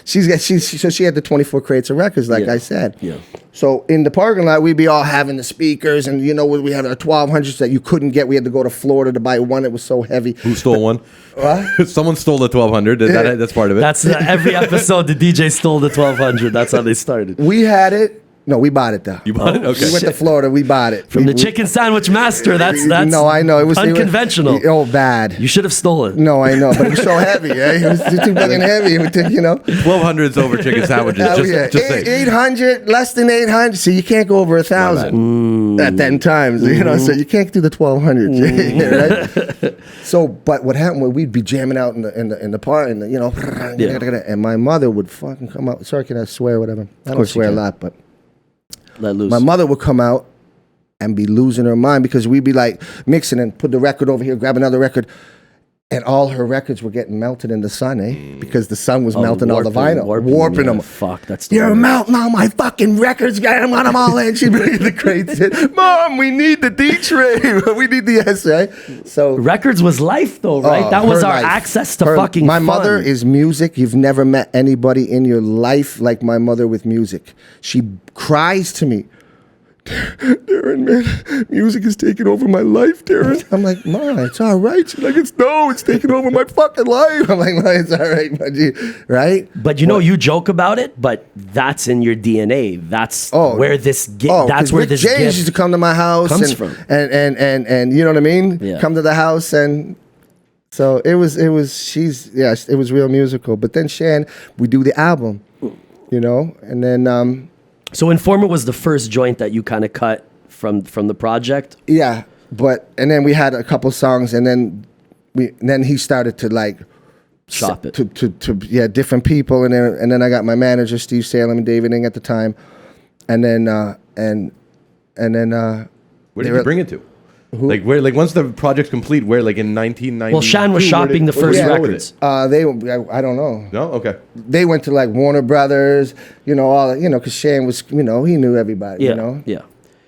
S2: So she had the 24 crates of records, like I said.
S1: Yeah.
S2: So in the parking lot, we'd be all having the speakers, and we had our 1200s that you couldn't get. We had to go to Florida to buy one. It was so heavy.
S3: Who stole one?
S2: What?
S3: Someone stole the 1200. That's part of it.
S1: That's every episode. The DJ stole the 1200. That's how they started.
S2: We had it. No, we bought it though.
S3: You bought it? Okay.
S2: We went to Florida. We bought it
S1: From the chicken sandwich master. That's
S2: no, I know it was
S1: unconventional.
S2: Bad.
S1: You should have stolen.
S2: No, I know, but it was so heavy. It was too fucking heavy.
S3: 1200's over chicken sandwiches. Just say
S2: 800, less than 800. So you can't go over 1,000 at 10 times. So you can't do the 1200. Right? So, but what happened? We'd be jamming out in the park, and and my mother would fucking come out. Sorry, can I swear? Whatever. I don't swear a lot, but.
S1: Let loose.
S2: My mother would come out and be losing her mind because we'd be like mixing and put the record over here, grab another record. And all her records were getting melted in the sun, because the sun was melting all the vinyl, warping them.
S1: Fuck, that's
S2: You're melting all my fucking records, guy. I want them all in. She's bringing the crates in. Mom, we need the D tray. We need the S, right? So
S1: records was life, though, right? That was our access to fucking
S2: My
S1: fun.
S2: mother is music. You've never met anybody in your life like my mother with music. She cries to me. Darren, man, music is taking over my life, Darren. I'm like, Ma, it's all right. She's like, it's taking over my fucking life. I'm like, Ma, it's all right, my G. Right?
S1: But you joke about it, but that's in your DNA. That's where this that's where
S2: Rick
S1: this
S2: James
S1: gift
S2: used to come to my house
S1: from.
S2: And you know what I mean?
S1: Yeah.
S2: Come to the house, and so it was real musical. But then Shan, we do the album, and then
S1: So Informer was the first joint that you kind of cut from the project?
S2: yeah, and then we had a couple songs, and then he started to like
S1: Chop it.
S2: to different people, and then I got my manager Steve Salem and David Ing at the time, and then
S3: Where did you bring it to? Like where? Like once the project's complete, where? Like in 1990?
S1: Well, Shan was shopping the first records.
S2: I don't know.
S3: No, okay.
S2: They went to like Warner Brothers, because Shan was, he knew everybody,
S1: Yeah, yeah.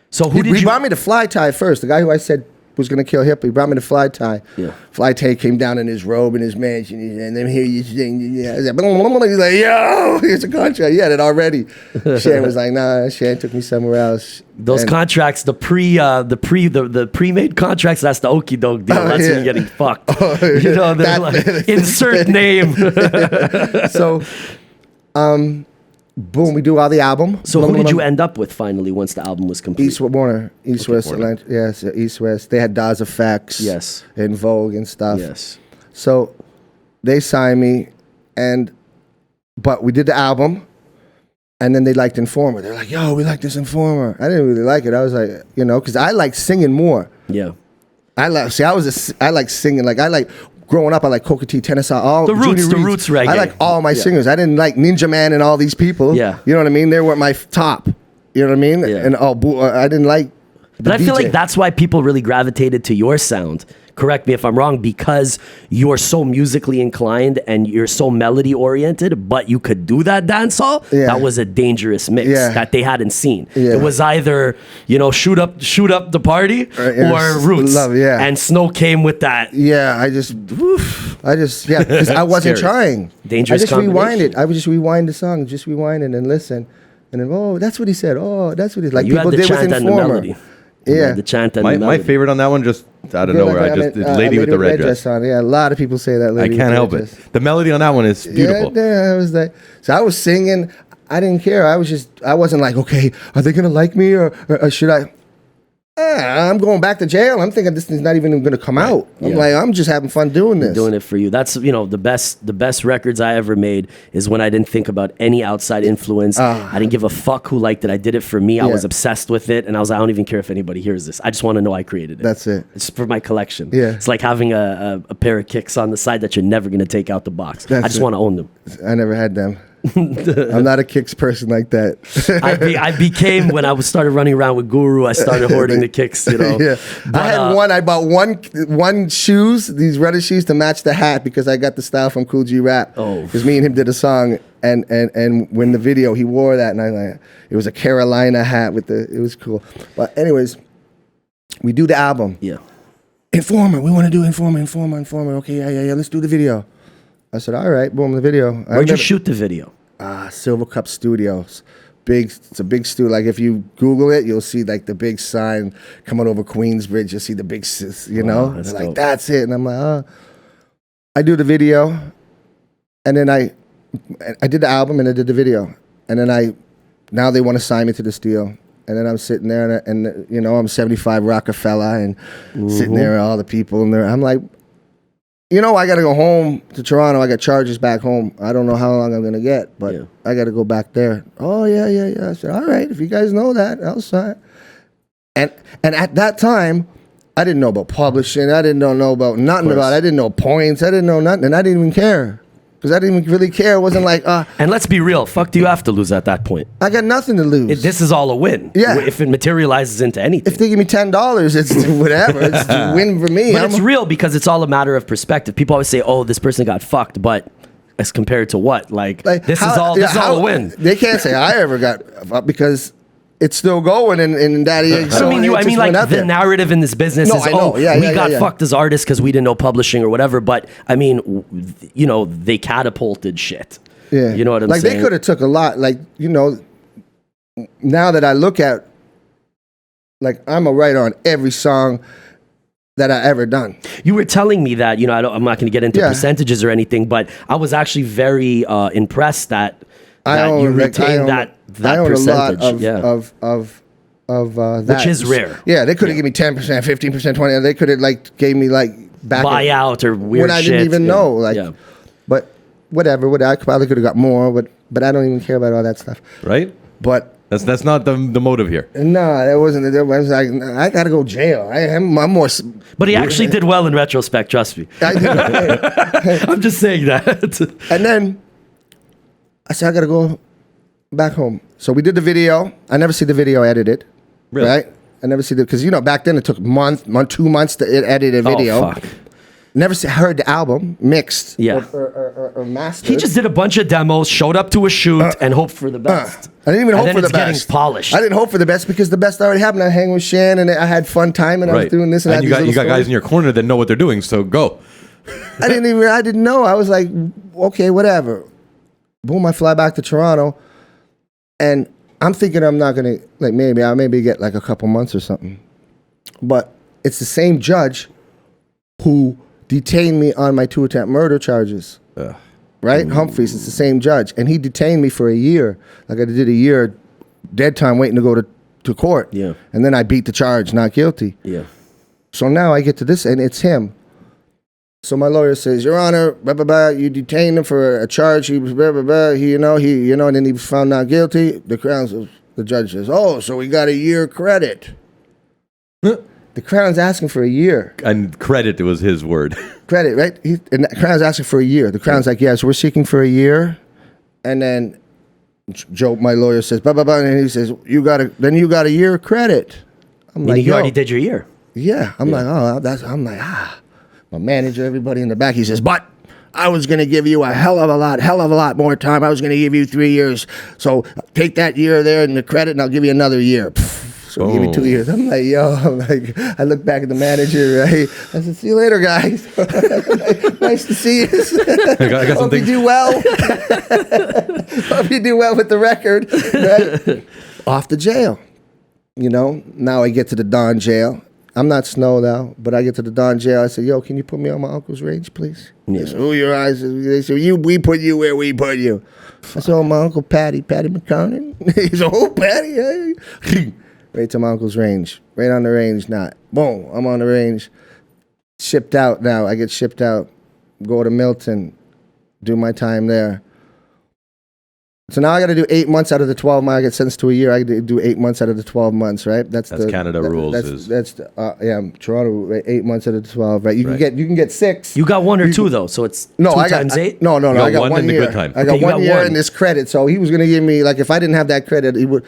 S1: So who
S2: He
S1: did you?
S2: brought me to Fly Tie first. The guy who I said was going to kill Hip, he brought me to Fly Tie.
S1: Yeah.
S2: Fly Tie came down in his robe in his mansion, and then hear you sing. Yeah. I was like, he's like, yo, here's a contract. He had it already. Shan was like, nah. Shan took me somewhere else.
S1: Those contracts, the pre-made contracts, that's the okie doke deal. That's when you're getting fucked. They're like, insert name.
S2: So, boom, we do all the album.
S1: So who did you end up with finally once the album was complete?
S2: East West,
S3: Warner.
S2: yes, East West. They had Daz Effects,
S1: Yes.
S2: in Vogue and stuff.
S1: Yes.
S2: So they signed me, but we did the album, and then they liked Informer. They're like, yo, we like this Informer. I didn't really like it. I was like, because I like singing more.
S1: Yeah.
S2: I like singing. Like I like growing up. I like Coca T, Tennessee, all
S1: The
S2: Junior
S1: roots
S2: Reeds.
S1: reggae.
S2: I like all my singers. I didn't like Ninja Man and all these people.
S1: Yeah.
S2: You know what I mean? They were my top. You know what I mean?
S1: Yeah.
S2: And I didn't like.
S1: But I feel like that's why people really gravitated to your sound. Correct me if I'm wrong, because you're so musically inclined and you're so melody oriented, but you could do that dancehall.
S2: Yeah.
S1: That was a dangerous mix that they hadn't seen.
S2: Yeah.
S1: It was either, shoot up the party or roots. And Snow came with that.
S2: Yeah, because I wasn't trying.
S1: Dangerous
S2: I just
S1: combination.
S2: rewinded. I would just rewind the song, just rewind it and listen. And then, that's what he said. Oh, that's what he's like.
S1: You
S2: People
S1: had the
S2: did with
S1: chant and the
S2: Informer.
S1: melody.
S2: Yeah.
S1: The chant and
S3: My
S1: the melody.
S3: favorite on that one, just out of nowhere, Lady with the Red Dress.
S2: On. Yeah, a lot of people say that.
S3: I can't help it. The melody on that one is beautiful.
S2: Yeah, I was like, so I was singing. I didn't care. I wasn't like, okay, are they gonna like me or should I? I'm going back to jail. I'm thinking this thing's not even going to come out. I'm just having fun doing this.
S1: Doing it for you. That's the best records I ever made is when I didn't think about any outside influence. I didn't give a fuck who liked it. I did it for me. I was obsessed with it, and I don't even care if anybody hears this. I just want to know I created it.
S2: That's it.
S1: It's for my collection.
S2: Yeah.
S1: It's like having a pair of kicks on the side that you're never gonna take out the box. I just want to own them.
S2: I never had them. I'm not a kicks person like that.
S1: I became, when I started running around with Guru, I started hoarding the kicks,
S2: Yeah.
S1: But,
S2: I bought one shoes, these running shoes to match the hat because I got the style from Cool G Rap.
S1: Oh.
S2: Because me and him did a song, and when the video, he wore that, and it was a Carolina hat it was cool. But anyways, we do the album.
S1: Yeah.
S2: Informer, we want to do Informer. Okay, yeah, let's do the video. I said, all right, boom, the video.
S1: Where'd you shoot the video?
S2: Silver Cup Studios. It's a big studio. Like if you Google it, you'll see like the big sign coming over Queensbridge. You'll see the big,
S1: That's
S2: like,
S1: dope.
S2: that's it. And I'm like, I do the video. And then I did the album and I did the video. And then now they want to sign me to this deal. And then I'm sitting there and I'm 75 Rockefeller and sitting there, all the people in there. I'm like, I got to go home to Toronto. I got charges back home. I don't know how long I'm going to get, but I got to go back there. Oh, yeah. I said, all right, if you guys know that, I'll sign. And at that time, I didn't know about publishing. I didn't know about nothing about it. I didn't know points. I didn't know nothing, and I didn't even care because I didn't even really care. It wasn't like,
S1: And let's be real, fuck do you have to lose at that point?
S2: I got nothing to lose.
S1: This is all a win.
S2: Yeah.
S1: If it materializes into anything.
S2: If they give me $10, it's whatever. It's a win for me.
S1: But it's real because it's all a matter of perspective. People always say, "Oh, this person got fucked," but as compared to what? Like this is all a win.
S2: They can't say I ever got fucked because it's still going and Daddy Yankee.
S1: I mean, like the narrative in this business is, we got fucked as artists because we didn't know publishing or whatever. But I mean, you know, they catapulted shit.
S2: Yeah,
S1: you know what I'm saying?
S2: Like they could have took a lot. Like, you know, now that I look at, like, I'm a writer on every song that I ever done. You
S1: were telling me that, you know, I'm not going to get into percentages or anything, but I was actually very impressed that you retained that percentage.
S2: A lot of that.
S1: Which is rare.
S2: Yeah, they could have given me 10%, 15%, 20%. They could have like gave me like
S1: buyout or weird shit.
S2: When I didn't even know. Like, but whatever. I probably could have got more, but I don't even care about all that stuff.
S3: Right?
S2: But
S3: that's not the motive here.
S2: No, that wasn't. I was like, I gotta go to jail. I'm more.
S1: But he actually did well in retrospect. Trust me.
S2: I did.
S1: I'm just saying that.
S2: And then I said I gotta go back home. So we did the video. I never see the video edited.
S3: Really?
S2: Right? I never see because back then it took 2 months to edit a video.
S1: Oh, fuck.
S2: Never heard the album mixed or mastered.
S1: He just did a bunch of demos, showed up to a shoot, and hoped for the best.
S2: I didn't even hope for the best.
S1: Getting polished.
S2: I didn't hope for the best because the best already happened. I hang with Shan and I had fun time and I was doing this and
S3: you got guys in your corner that know what they're doing. So go.
S2: I didn't know. I was like, okay, whatever. Boom! I fly back to Toronto, and I'm thinking I'm not gonna I'll maybe get like a couple months or something, but it's the same judge who detained me on my 2 attempt murder charges. Right? Humphreys, it's the same judge. And he detained me for a year. Like I did a year dead time waiting to go to court.
S1: Yeah.
S2: And then I beat the charge, not guilty.
S1: Yeah.
S2: So now I get to this and it's him. So my lawyer says, Your Honor, blah, blah, blah, you detained him for a charge. He was blah, blah, blah. And then he was found not guilty. The judge says, oh, so we got a year credit. The Crown's asking for a year.
S3: And credit was his word.
S2: Credit, right? And the Crown's asking for a year. The Crown's like, yes, we're seeking for a year. And then Joe, my lawyer, says, blah, blah, blah. And he says, you got a year credit. I'm like,
S1: you already did your year.
S2: Yeah. I'm like, My manager, everybody in the back, he says, but I was going to give you a hell of a lot more time. I was going to give you 3 years. So take that year there and the credit and I'll give you another year. So he gave me 2 years. I'm like, I look back at the manager, right? I said, see you later, guys. Nice to see you.
S3: I got
S2: Hope you do well. Hope you do well with the record. Right? Off to jail. Now I get to the Don jail. I'm not Snow now, but I get to the Don jail. I said, yo, can you put me on my uncle's range, please?
S1: Yeah.
S2: They said, who your eyes? They said, we put you where we put you. I said, oh, my uncle Patty McConan. He said, oh, Patty, hey. Right to my uncle's range. Right on the range now. Boom, I'm on the range. Shipped out now. I get shipped out. Go to Milton. Do my time there. So now I got to do 8 months out of the 12 months. I get sentenced to a year. I do 8 months out of the 12 months, right? That's
S3: Canada rules.
S2: That's Toronto, right? 8 months out of the 12, right? You can get 6.
S1: You got 1 or 2 though, so it's 2 times 8.
S2: No. I got 1
S3: in the
S2: year.
S3: good time.
S2: I got 1 year in this credit. So he was going to give me, like, if I didn't have that credit, he would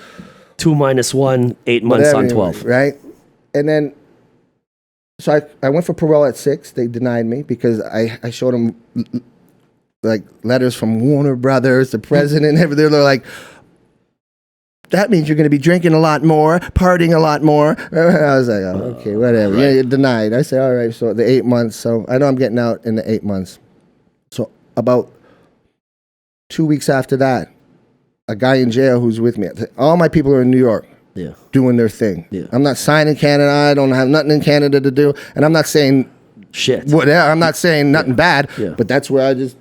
S1: 2 minus 1, 8 months on 12.
S2: Right? And then, so I went for parole at 6. They denied me because I showed them like letters from Warner Brothers, the president, everything. They're like, that means you're going to be drinking a lot more, partying a lot more. I was like, oh, okay, whatever. Right. Yeah, you're denied. I said, all right, so the 8 months. So I know I'm getting out in the 8 months. So about 2 weeks after that, a guy in jail who's with me. All my people are in New York doing their thing. Yeah. I'm not signing Canada. I don't have nothing in Canada to do. And I'm not saying
S1: shit.
S2: Whatever. I'm not saying nothing bad, but that's where I just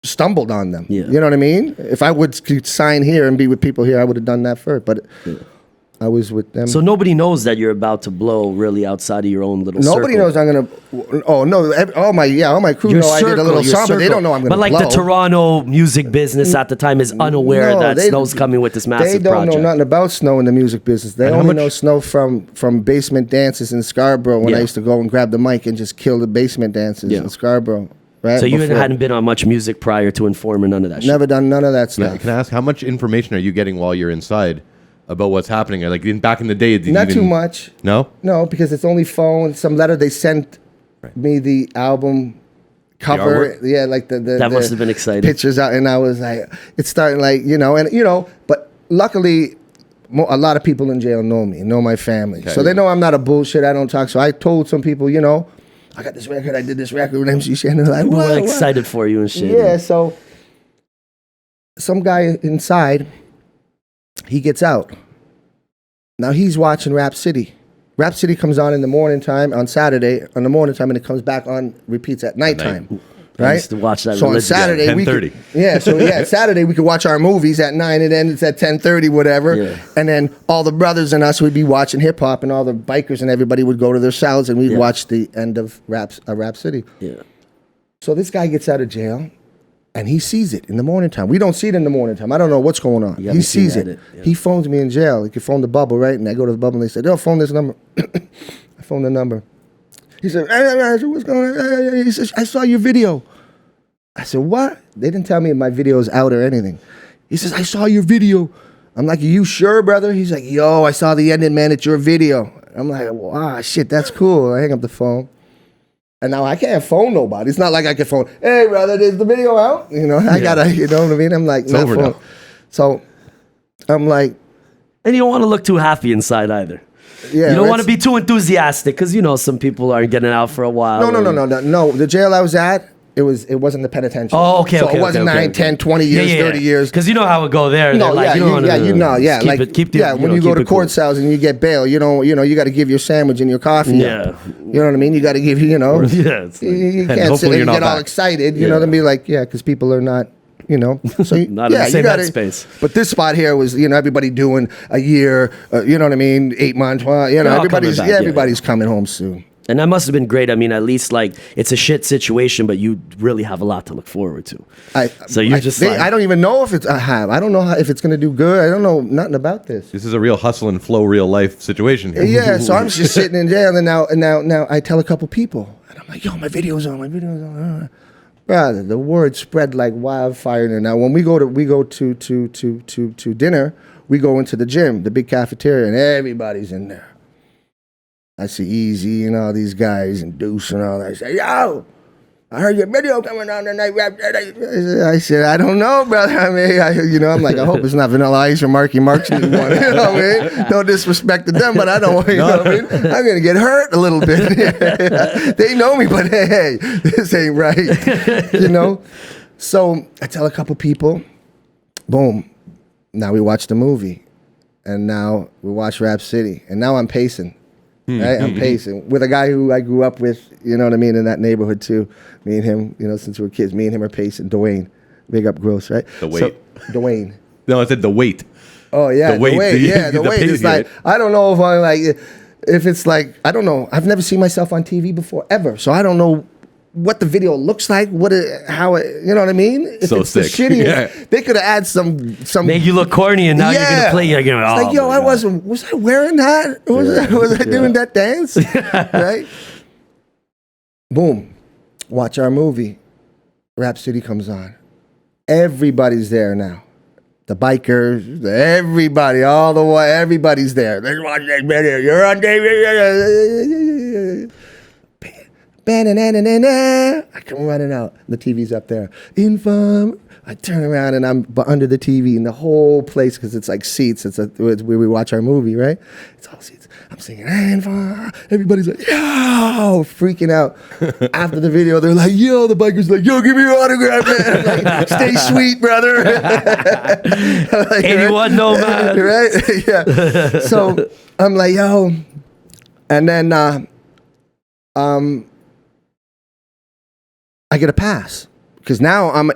S2: stumbled on them. Yeah. You know what I mean? If I could sign here and be with people here, I would have done that first. But I was with them.
S1: So nobody knows that you're about to blow really outside of your own little
S2: Nobody
S1: circle.
S2: knows I'm going to... Oh, no. All my crew know I did a little song, but they don't know I'm going to blow.
S1: But like the Toronto music business at the time is unaware that Snow's coming with this massive project.
S2: They don't know nothing about Snow in the music business. They only know Snow from basement dances in Scarborough when I used to go and grab the mic and just kill the basement dances in Scarborough. right?
S1: So you
S2: Before.
S1: hadn't been on much music prior to Inform or none of that shit?
S2: Never done none of that stuff.
S3: Can I ask, how much information are you getting while you're inside about what's happening? Like back in the day, did
S2: Not
S3: you
S2: too much.
S3: No?
S2: No, because it's only phone, some letter. They sent me the album cover.
S3: artwork?
S2: Yeah, like the
S1: That must have been exciting.
S2: Pictures out, and I was like, it's starting like, but luckily, a lot of people in jail know me, know my family.
S3: Okay.
S2: So they know I'm not a bullshit, I don't talk. So I told some people, I got this record, I did this record with MC Shan. They're like,
S1: People
S2: what?
S1: were excited for you and shit.
S2: Yeah, so some guy inside, he gets out. Now he's watching Rap City. Rap City comes on in the morning time on Saturday, on the morning time, and it comes back on, repeats at nighttime.
S1: I
S2: Right?
S1: used to watch that
S2: So on
S1: religiously.
S2: Saturday, we could,
S3: 10:30.
S2: Saturday we could watch our movies at 9, and then it's at 10:30, whatever.
S1: Yeah.
S2: And then all the brothers and us would be watching hip hop, and all the bikers and everybody would go to their cells, and we'd watch the end of Rap City.
S1: Yeah.
S2: So this guy gets out of jail, and he sees it in the morning time. We don't see it in the morning time. I don't know what's going on.
S1: You
S2: He
S1: haven't seen
S2: sees
S1: that,
S2: it.
S1: yeah.
S2: He phones me in jail. He could phone the bubble, right? And I go to the bubble, and they said, phone this number. I phone the number. He said, what's going on? He says, I saw your video. I said, what? They didn't tell me if my video is out or anything. He says, I saw your video. I'm like, are you sure, brother? He's like, yo, I saw the ending, man. It's your video. I'm like, wow, shit, that's cool. I hang up the phone. And now I can't phone nobody. It's not like I can phone, hey, brother, is the video out? I gotta, you know what I mean? I'm like,
S3: It's over now.
S2: So I'm like,
S1: And you don't want to look too happy inside either.
S2: yeah.
S1: You don't want to be too enthusiastic because some people aren't getting out for a while.
S2: No. The jail I was at, it wasn't the penitentiary.
S1: Oh, okay,
S2: So
S1: okay.
S2: it wasn't
S1: okay,
S2: 9,
S1: okay.
S2: 10, 20 years, 30 years.
S1: Because you know how it go there.
S2: No,
S1: They're like,
S2: yeah,
S1: you don't wanna-
S2: when you go to court cells and you get bail, you got to give your sandwich and your coffee.
S1: Yeah.
S2: up. You know what I mean? You got to give,
S1: Yeah, it's like-
S2: you
S3: And
S2: can't sit
S3: hopefully
S2: there
S3: you're
S2: and get
S3: not
S2: all
S3: back.
S2: excited. You
S1: Yeah.
S2: know what I mean? Like, yeah, because people are not, so
S1: Not in the same headspace.
S2: But this spot here was, everybody doing a year, you know what I mean? 8 months,
S1: all
S2: everybody's
S1: coming back,
S2: everybody's coming home soon.
S1: And that must have been great. I mean, at least like it's a shit situation, but you really have a lot to look forward to.
S2: I don't even know if I don't know if it's going to do good. I don't know nothing about this.
S3: This is a real hustle and flow, real life situation here.
S2: Yeah, so I'm just sitting in jail, and now I tell a couple people, and I'm like, yo, my video's on. Brother, the word spread like wildfire. And now when we go to dinner, we go into the gym, the big cafeteria, and everybody's in there. I see Easy and all these guys and Deuce and all that. I say, yo, I heard your video coming on tonight. I said, I don't know, brother. I mean, I'm like, I hope it's not Vanilla Ice or Marky Mark's new one. You know what I mean? No disrespect to them, but I don't, you know what I mean? I'm going to get hurt a little bit. They know me, but hey, this ain't right. So I tell a couple people, boom, now we watch the movie. And now we watch Rap City. And now I'm pacing. Right? I'm pacing with a guy who I grew up with, you know what I mean, in that neighborhood too. Me and him, since we were kids, me and him are pacing. Dwayne, big up Gross, right?
S3: The weight.
S2: Dwayne.
S3: No, I said the weight.
S2: Oh yeah,
S3: The weight.
S2: the weight. It's like I don't know if it's like I don't know. I've never seen myself on TV before ever, so I don't know what the video looks like, how it, you know what I mean? If
S3: So
S2: it's the
S3: sick.
S2: shittiest,
S3: Yeah.
S2: they could have added some
S1: Make you look corny, and now you're gonna play. You're gonna,
S2: It's like, yo,
S1: my God.
S2: was I wearing that? Was I doing that dance? Right? Boom. Watch our movie. Rap City comes on. Everybody's there now. The bikers, everybody, all the way, everybody's there. Let's watch that video. You're on TV. I come running out. The TV's up there. Inform. I turn around and I'm under the TV in the whole place because it's like seats. It's where we watch our movie, right? It's all seats. I'm singing, Inform. Everybody's like, yo, freaking out. After the video, they're like, yo, the biker's like, yo, give me your autograph, man. I'm like, stay sweet, brother. Like,
S1: 81 no man.
S2: Right? Yeah. So I'm like, yo. And then I get a pass because now I'm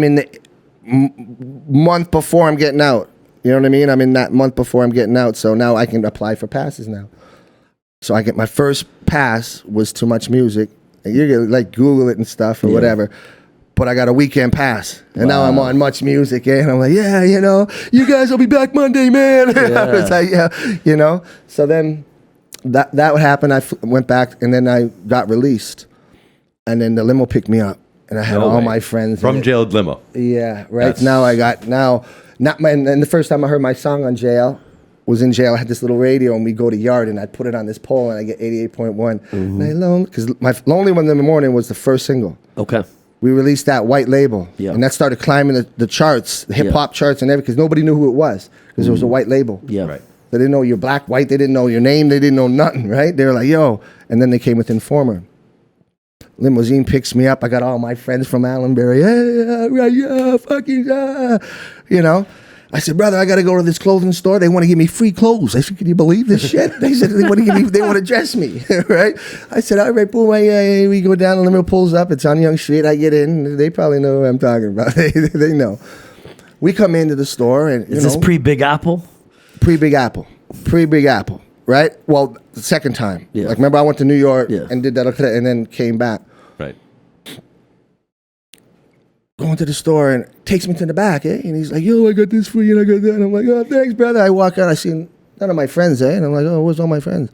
S2: in the month before I'm getting out. You know what I mean? I'm in that month before I'm getting out, so now I can apply for passes now. So I get my first pass was Too Much Music, and you can like Google it and stuff or whatever. But I got a weekend pass, and now I'm on Much Music, and I'm like, yeah, you guys will be back Monday, man. I was like, yeah, So then that happened. I went back, and then I got released. And then the limo picked me up. and I had
S3: No
S2: all
S3: way.
S2: my friends
S3: From
S2: in it.
S3: Jailed Limo.
S2: Yeah, right.
S3: That's-
S2: Now I got and the first time I heard my song on Jail was in Jail. I had this little radio, and we go to Yard, and I'd put it on this pole, and I get 88.1. Because my Lonely One in the Morning was the first single.
S1: Okay.
S2: We released that white label,
S1: Yeah.
S2: and that started climbing the charts, the hip hop charts, and everything. Because nobody knew who it was, because it was a white label.
S1: Yeah.
S3: Right.
S2: They didn't know you're black, white. They didn't know your name. They didn't know nothing, right? They were like, yo. And then they came with Informer. Limousine picks me up. I got all my friends from Allenbury. Fucking, you know. I said, brother, I got to go to this clothing store. They want to give me free clothes. I said, can you believe this shit? They said, they want to dress me, right? I said, all right, boom, we go down, the limo pulls up. It's on Young Street. I get in. They probably know what I'm talking about. They know. We come into the store. And
S1: Is this pre-Big Apple?
S2: Pre-Big Apple, right? Well, the second time.
S1: Yeah.
S2: Like, remember I went to New York
S1: Yeah.
S2: and did that and then came back.
S3: Right.
S2: Going to the store and takes me to the back, and he's like, yo, I got this for you and I got that. And I'm like, oh, thanks, brother. I walk out, I see none of my friends, and I'm like, oh, where's all my friends?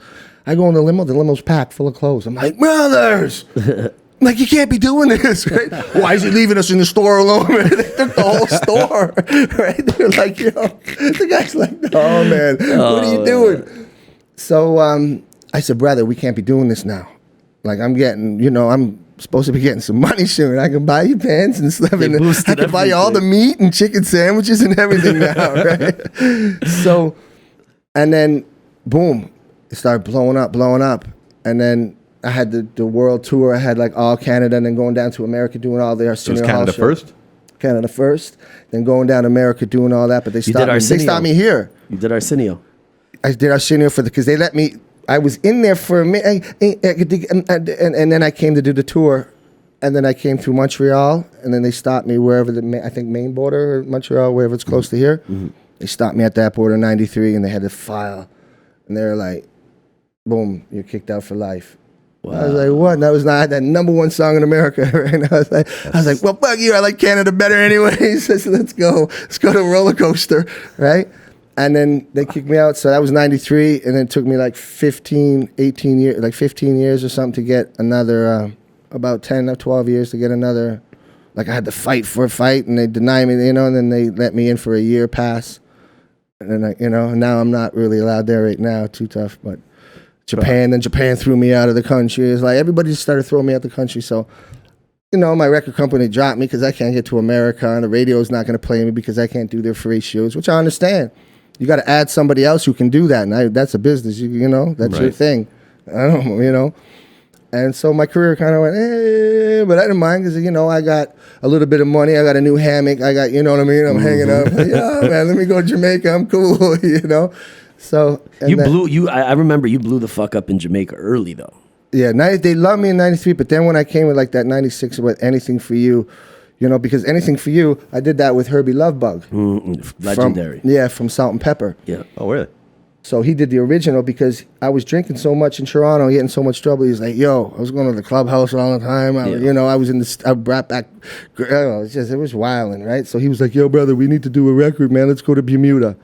S2: I go in the limo's packed full of clothes. I'm like, brothers! I'm like, you can't be doing this, right? Why is he leaving us in the store alone? They took the whole store, right? They're like, yo, the guy's like, oh, man, what are you doing? So I said, brother, we can't be doing this now. Like, I'm supposed to be getting some money soon. I can buy you pants and stuff.
S1: They
S2: And I
S1: boosted
S2: can buy you all the
S1: everything.
S2: meat and chicken sandwiches and everything now, right? So, and then, boom, it started blowing up. And then I had the world tour. I had like all Canada and then going down to America doing all the
S3: So it was
S2: Arsenio Hall
S3: Canada
S2: shows.
S3: first?
S2: Canada first. Then going down to America doing all that. But they
S1: You did
S2: stopped me. They
S1: Arsenio.
S2: stopped me here.
S1: You did Arsenio.
S2: I did Arsenio because they let me. I was in there for a minute, and then I came to do the tour, and then I came through Montreal, and then they stopped me wherever I think Maine border or Montreal, wherever it's close to here.
S1: Mm-hmm.
S2: They stopped me at that border, 93, and they had to file, and they were like, "Boom, you're kicked out for life."
S1: Wow.
S2: I was like, "What?" And that was not that #1 song in America, right? And I was like, "Well, fuck you! I like Canada better anyways. Let's go to Roller Coaster, right?" And then they kicked me out. So that was 93. And then it took me like 15 years or something to get another, about 10 or 12 years to get another. Like I had to fight for a fight and they denied me, and then they let me in for a year pass. And then, and now I'm not really allowed there right now. Too tough. But Japan threw me out of the country. It's like everybody just started throwing me out the country. So, my record company dropped me because I can't get to America, and the radio's not going to play me because I can't do their free shows, which I understand. You got to add somebody else who can do that, and that's a business. That's your
S3: Right.
S2: thing. I don't, And so my career kind of went, but I didn't mind because I got a little bit of money. I got a new hammock. I got, what I mean. I'm hanging up. Like, yeah, man, let me go to Jamaica. I'm cool, So
S1: I remember you blew the fuck up in Jamaica early though.
S2: Yeah, they loved me in 93, but then when I came with like that 96 with Anything For You, because Anything For You, I did that with Herbie Lovebug.
S1: Legendary.
S2: From Salt and Pepper.
S1: Yeah.
S3: Oh, really?
S2: So he did the original because I was drinking so much in Toronto, getting so much trouble. He's like, yo, I was going to the clubhouse all the time. I was in I brought back, it was wilding, right? So he was like, yo, brother, we need to do a record, man. Let's go to Bermuda.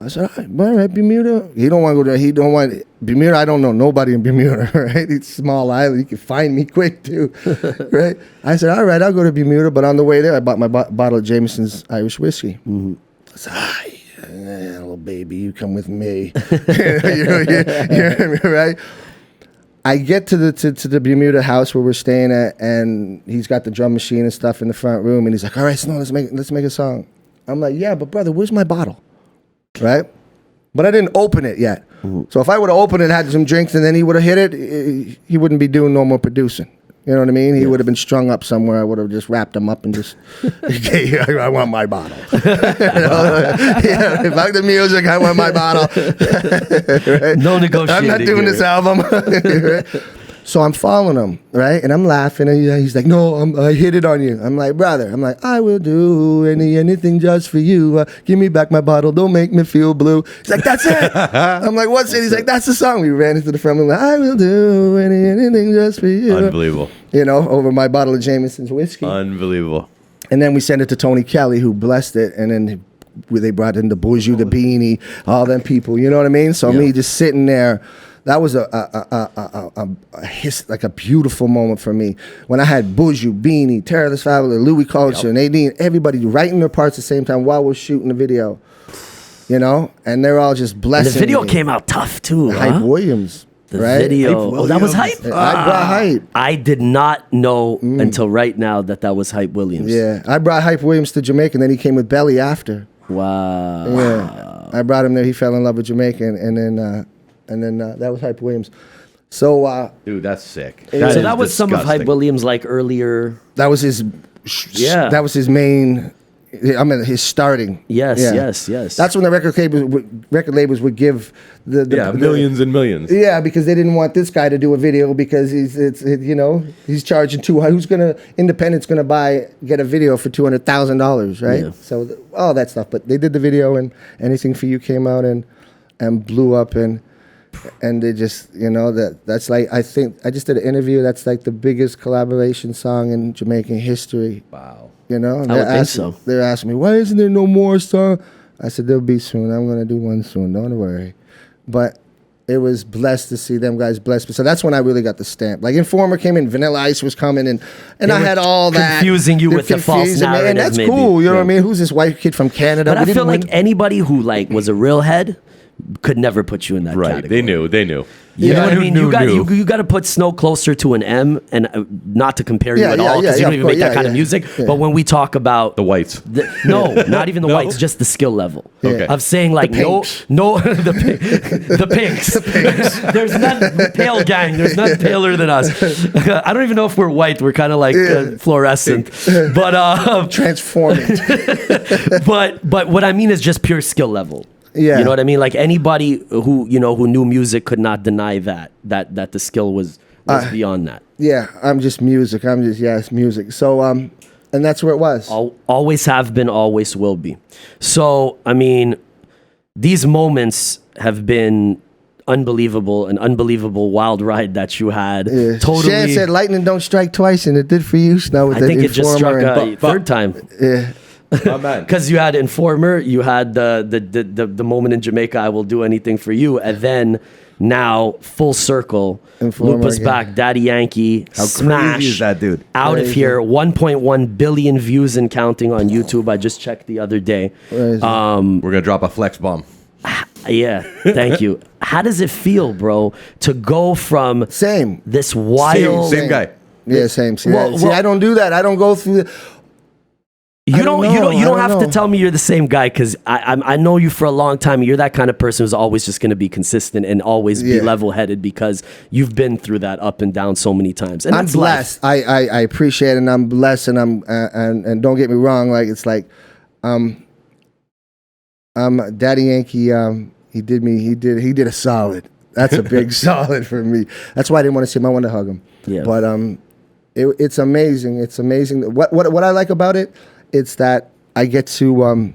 S2: I said, all right, Bermuda. He don't want to go there. He don't want Bermuda. I don't know nobody in Bermuda, right? It's a small island. You can find me quick too, right? I said, all right, I'll go to Bermuda. But on the way there, I bought my bottle of Jameson's Irish whiskey. Mm-hmm. I said, little baby, you come with me. Right? I get to the Bermuda house where we're staying at, and he's got the drum machine and stuff in the front room, and he's like, all right, Snow, let's make a song. I'm like, yeah, but brother, where's my bottle? Right? But I didn't open it yet. Mm-hmm. So if I would have opened it, had some drinks, and then he would have hit it, he wouldn't be doing no more producing. You know what I mean? He would have been strung up somewhere. I would have just wrapped him up and just, okay, I want my bottle. If I the music, I want my bottle. Right?
S1: No negotiating.
S2: I'm not doing this album. Right? So I'm following him, right? And I'm laughing, and he's like, no, I hit it on you. I'm like, brother, I will do anything just for you. Give me back my bottle. Don't make me feel blue. He's like, that's it. I'm like, what's it? He's like, that's the song. We ran into the front room, like, I will do anything just for you.
S3: Unbelievable.
S2: Over my bottle of Jameson's whiskey.
S3: Unbelievable.
S2: And then we sent it to Tony Kelly, who blessed it, and then they brought in the Bourgeois, the Beanie, all them people, you know what I mean? So me just sitting there that was like a beautiful moment for me when I had Buju, Beanie, Terrorless Fabulous, Louis Culture, Nadine, everybody writing their parts at the same time while we're shooting the video. You know, and they're all just blessing.
S1: And the video
S2: me.
S1: came out tough too.
S2: Hype Williams.
S1: The
S2: right?
S1: video. Oh, that was Hype?
S2: I brought Hype.
S1: I did not know until right now that was Hype Williams.
S2: Yeah, I brought Hype Williams to Jamaica, and then he came with Belly after.
S1: Wow.
S2: Yeah, I brought him there. He fell in love with Jamaica, and then that was Hype Williams. So,
S3: dude, that's sick.
S1: So that was some of Hype Williams like earlier.
S2: That was his.
S1: Yeah.
S2: That was his main. I mean, his starting.
S1: Yes.
S2: That's when the record labels would give the
S3: millions and millions.
S2: Yeah, because they didn't want this guy to do a video because he's charging who's gonna independent's gonna get a video for $200,000, right?
S1: Yeah.
S2: So all that stuff. But they did the video, and Anything for You came out and blew up, and they just that's like, I think I just did an interview. That's like the biggest collaboration song in Jamaican history.
S3: Wow.
S1: I would think so.
S2: They're asking me, why isn't there no more song? I said, there'll be soon. I'm going to do one soon. Don't worry. But it was blessed to see them guys blessed. So that's when I really got the stamp. Like Informer came in, Vanilla Ice was coming, and I had all that.
S1: Confusing you with the false narrative.
S2: And that's cool. You know what I mean? Who's this white kid from Canada?
S1: But I feel like anybody who was a real head could never put you in that category.
S3: They knew.
S1: You know what I mean? You got to put Snow closer to an M, and not to compare you at all, because you don't even make that kind of music. Yeah. But when we talk about
S3: the whites,
S1: no, not even the whites, just the skill level.
S3: Okay.
S1: Of saying like the pinks. There's none pale gang. There's none paler than us. I don't even know if we're white. We're kind of like fluorescent, but
S2: transforming.
S1: but what I mean is just pure skill level.
S2: Yeah.
S1: You know what I mean? Like anybody who knew music could not deny that the skill was beyond that.
S2: Yeah, I'm just music. It's music. So and that's where it was.
S1: Always have been, always will be. So, I mean, these moments have been unbelievable, an unbelievable wild ride that you had.
S2: Yeah.
S1: Totally.
S2: Shan said lightning don't strike twice, and it did for you, Snow. With
S1: I think it just struck a third time.
S2: Yeah.
S1: Because you had Informer, you had the moment in Jamaica, I will do anything for you, and then now full circle,
S2: Informer
S1: loop us
S2: again.
S1: back, Daddy Yankee,
S3: How
S1: smash,
S3: crazy is that, dude?
S1: Out of here, 1.1 billion views and counting on YouTube. I just checked the other day.
S3: We're gonna drop a flex bomb.
S1: Yeah, thank you. How does it feel, bro, to go from this wild
S3: same guy?
S2: Yeah, same. See,
S1: Well,
S2: I don't do that. I don't go through.
S1: You don't have to tell me you're the same guy, because I know you for a long time. You're that kind of person who's always just going to be consistent and always be level-headed, because you've been through that up and down so many times. And
S2: I'm blessed. I appreciate it, and I'm blessed, and and don't get me wrong. Like it's like, Daddy Yankee. He did a solid. That's a big solid for me. That's why I didn't want to see him. I wanted to hug him.
S1: Yeah.
S2: But it's amazing. It's amazing. What I like about it, it's that I get to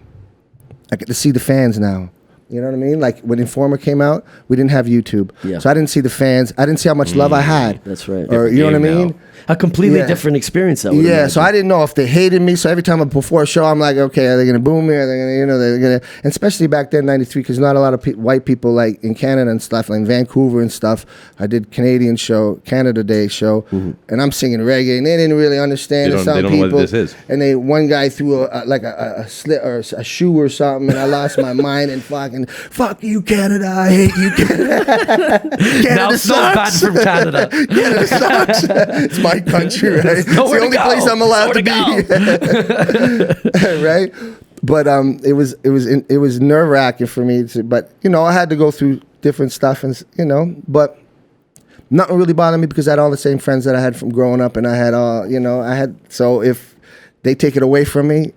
S2: see the fans now. You know what I mean? Like when Informer came out, we didn't have YouTube.
S1: Yeah.
S2: So I didn't see the fans. I didn't see how much love I had.
S1: That's right.
S2: Or you know what I mean?
S3: Now.
S1: A completely different experience. I would
S2: Yeah,
S1: imagine.
S2: so I didn't know if they hated me. So every time before a show, I'm like, okay, are they gonna boo me? Are they gonna, they're gonna? And especially back then, '93, because not a lot of white people like in Canada and stuff, like in Vancouver and stuff. I did Canadian show, Canada Day show, and I'm singing reggae, and they didn't really understand.
S3: They don't know what this is.
S2: And one guy threw a slit or a shoe or something, and I lost my mind and fuck you, Canada, I hate you, Canada.
S1: Now it's not bad from Canada.
S2: Canada sucks. It's my country, right? It's the only place I'm allowed to be. Right? But it was nerve-wracking for me. But I had to go through different stuff, and but nothing really bothered me because I had all the same friends that I had from growing up, and I had all so if they take it away from me,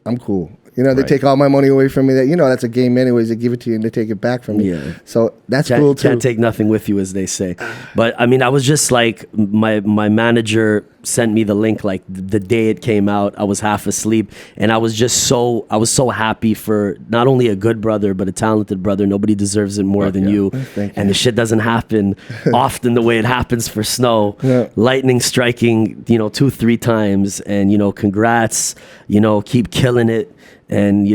S2: I'm cool. They take all my money away from me. That's a game anyways. They give it to you and they take it back from me.
S1: Yeah.
S2: So that's cool too.
S1: Can't take nothing with you, as they say. But I mean, I was just like, my manager sent me the link like the day it came out. I was half asleep, and I was so happy for not only a good brother but a talented brother. Nobody deserves it more than you.
S2: Thank you.
S1: And the shit doesn't happen often the way it happens for Snow.
S2: Yeah.
S1: Lightning striking, 2-3 times, and congrats. Keep killing it. And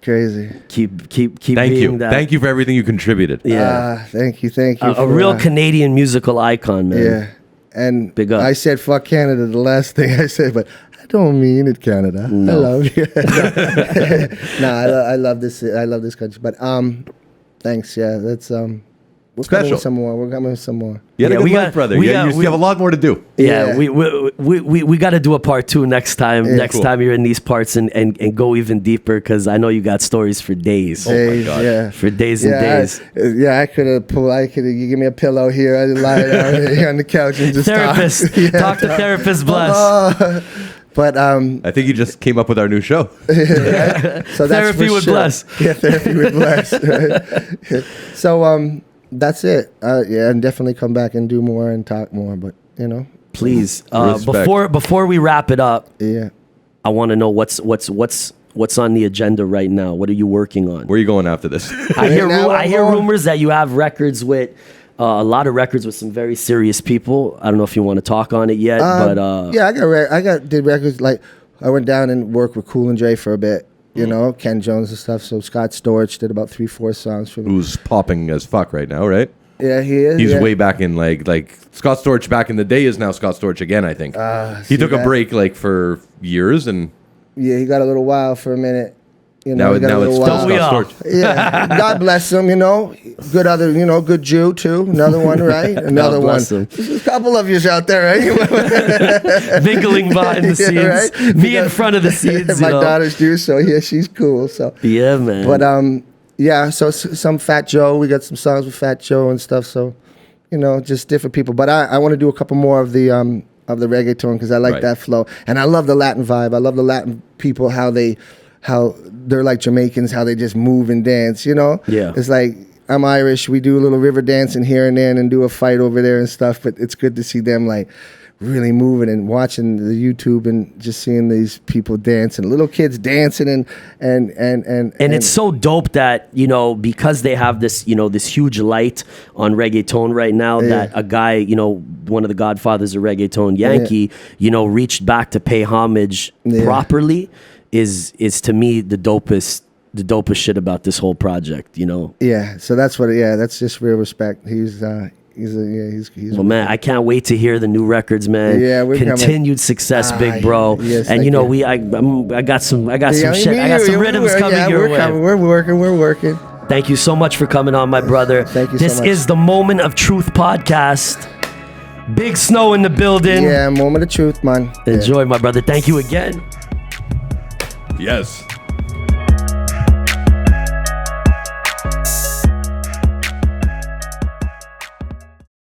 S2: Crazy.
S1: Keep
S3: Thank
S1: being
S3: you.
S1: that.
S3: Thank you for everything you contributed.
S1: Yeah.
S2: Thank you.
S1: A real Canadian musical icon, man.
S2: Yeah. And
S1: Big up.
S2: I said fuck Canada the last thing I said, but I don't mean it, Canada.
S1: No.
S2: I love you. I love this. I love this country. But thanks. Yeah, that's we're coming
S3: Special.
S2: with some more. We're coming with some more.
S3: You had a
S1: Yeah,
S3: good
S1: we
S3: life,
S1: got-
S3: brother.
S1: we
S3: You
S1: got-
S3: you have a lot more to do.
S1: Yeah,
S2: Yeah.
S1: we got to do a part 2 next time.
S2: Yeah.
S1: Next
S3: Cool.
S1: time you're in these parts and go even deeper because I know you got stories for days.
S2: Days,
S3: God.
S2: yeah.
S1: For days and days.
S2: I could have pulled. You give me a pillow here. I lie down here on the couch and just
S1: Therapist,
S2: talk. Yeah.
S1: talk to therapist, Bless.
S2: But
S3: I think you just came up with our new show.
S2: so that's
S1: Therapy
S2: for
S1: with
S2: sure.
S1: Bless.
S2: Yeah, therapy with Bless. Right? So that's it. Yeah, and definitely come back and do more and talk more. But
S1: Please,
S3: Respect.
S1: before we wrap it up,
S2: yeah.
S1: I want to know what's on the agenda right now. What are you working on?
S3: Where are you going after this?
S1: I hear
S2: Now
S1: I
S2: I'm
S1: hear
S2: going-
S1: rumors that you have records with a lot of records with some very serious people. I don't know if you want to talk on it yet, but
S2: Yeah, did records like I went down and worked with Cool and Dre for a bit. Ken Jones and stuff. So Scott Storch did about 3-4 songs for me.
S3: Who's popping as fuck right now, right?
S2: Yeah, he is.
S3: He's
S2: yeah.
S3: way back in like Scott Storch back in the day is now Scott Storch again, I think.
S2: see
S3: He took a
S2: that?
S3: break like for years and
S2: Yeah, he got a little wild for a minute.
S3: now
S2: he got a
S3: it's
S2: little
S3: still
S2: wild.
S1: we
S3: Scott
S1: all?
S3: Storch.
S2: Yeah, God bless him. Good other, good Jew too. Another one, right? Another one.
S1: bless him.
S2: There's a couple of yous out there, right?
S1: mingling behind the scenes,
S2: Yeah, right?
S1: me in front of the scenes.
S2: My
S1: you know?
S2: daughter's Jew, so yeah, she's cool. So,
S1: Yeah, man.
S2: but yeah. So some Fat Joe. We got some songs with Fat Joe and stuff. So, just different people. But I want to do a couple more of the reggaeton because I like
S3: Right.
S2: that flow, and I love the Latin vibe. I love the Latin people how they're like Jamaicans, how they just move and dance.
S1: Yeah.
S2: It's like I'm Irish. We do a little river dancing here and there, and do a fight over there and stuff. But it's good to see them like really moving and watching the YouTube and just seeing these people dancing, little kids dancing and
S1: it's so dope that because they have this this huge light on reggaeton right now that a guy one of the godfathers of reggaeton, Yankee, reached back to pay homage properly is to me the dopest shit about this whole project.
S2: Yeah, so that's that's just real respect. He's
S1: Well, man, I can't wait to hear the new records, man.
S2: Yeah, we're coming.
S1: Continued success, big bro.
S2: Yes,
S1: and
S2: thank you.
S1: I got some shit. I got some rhythms coming your way.
S2: We're working.
S1: Thank you so much for coming on, my brother.
S2: Thank you so
S1: This
S2: much.
S1: is the Moment of Truth podcast. Big Snow in the building.
S2: Yeah, moment of truth, man. Yeah.
S1: Enjoy, my brother. Thank you again.
S3: Yes.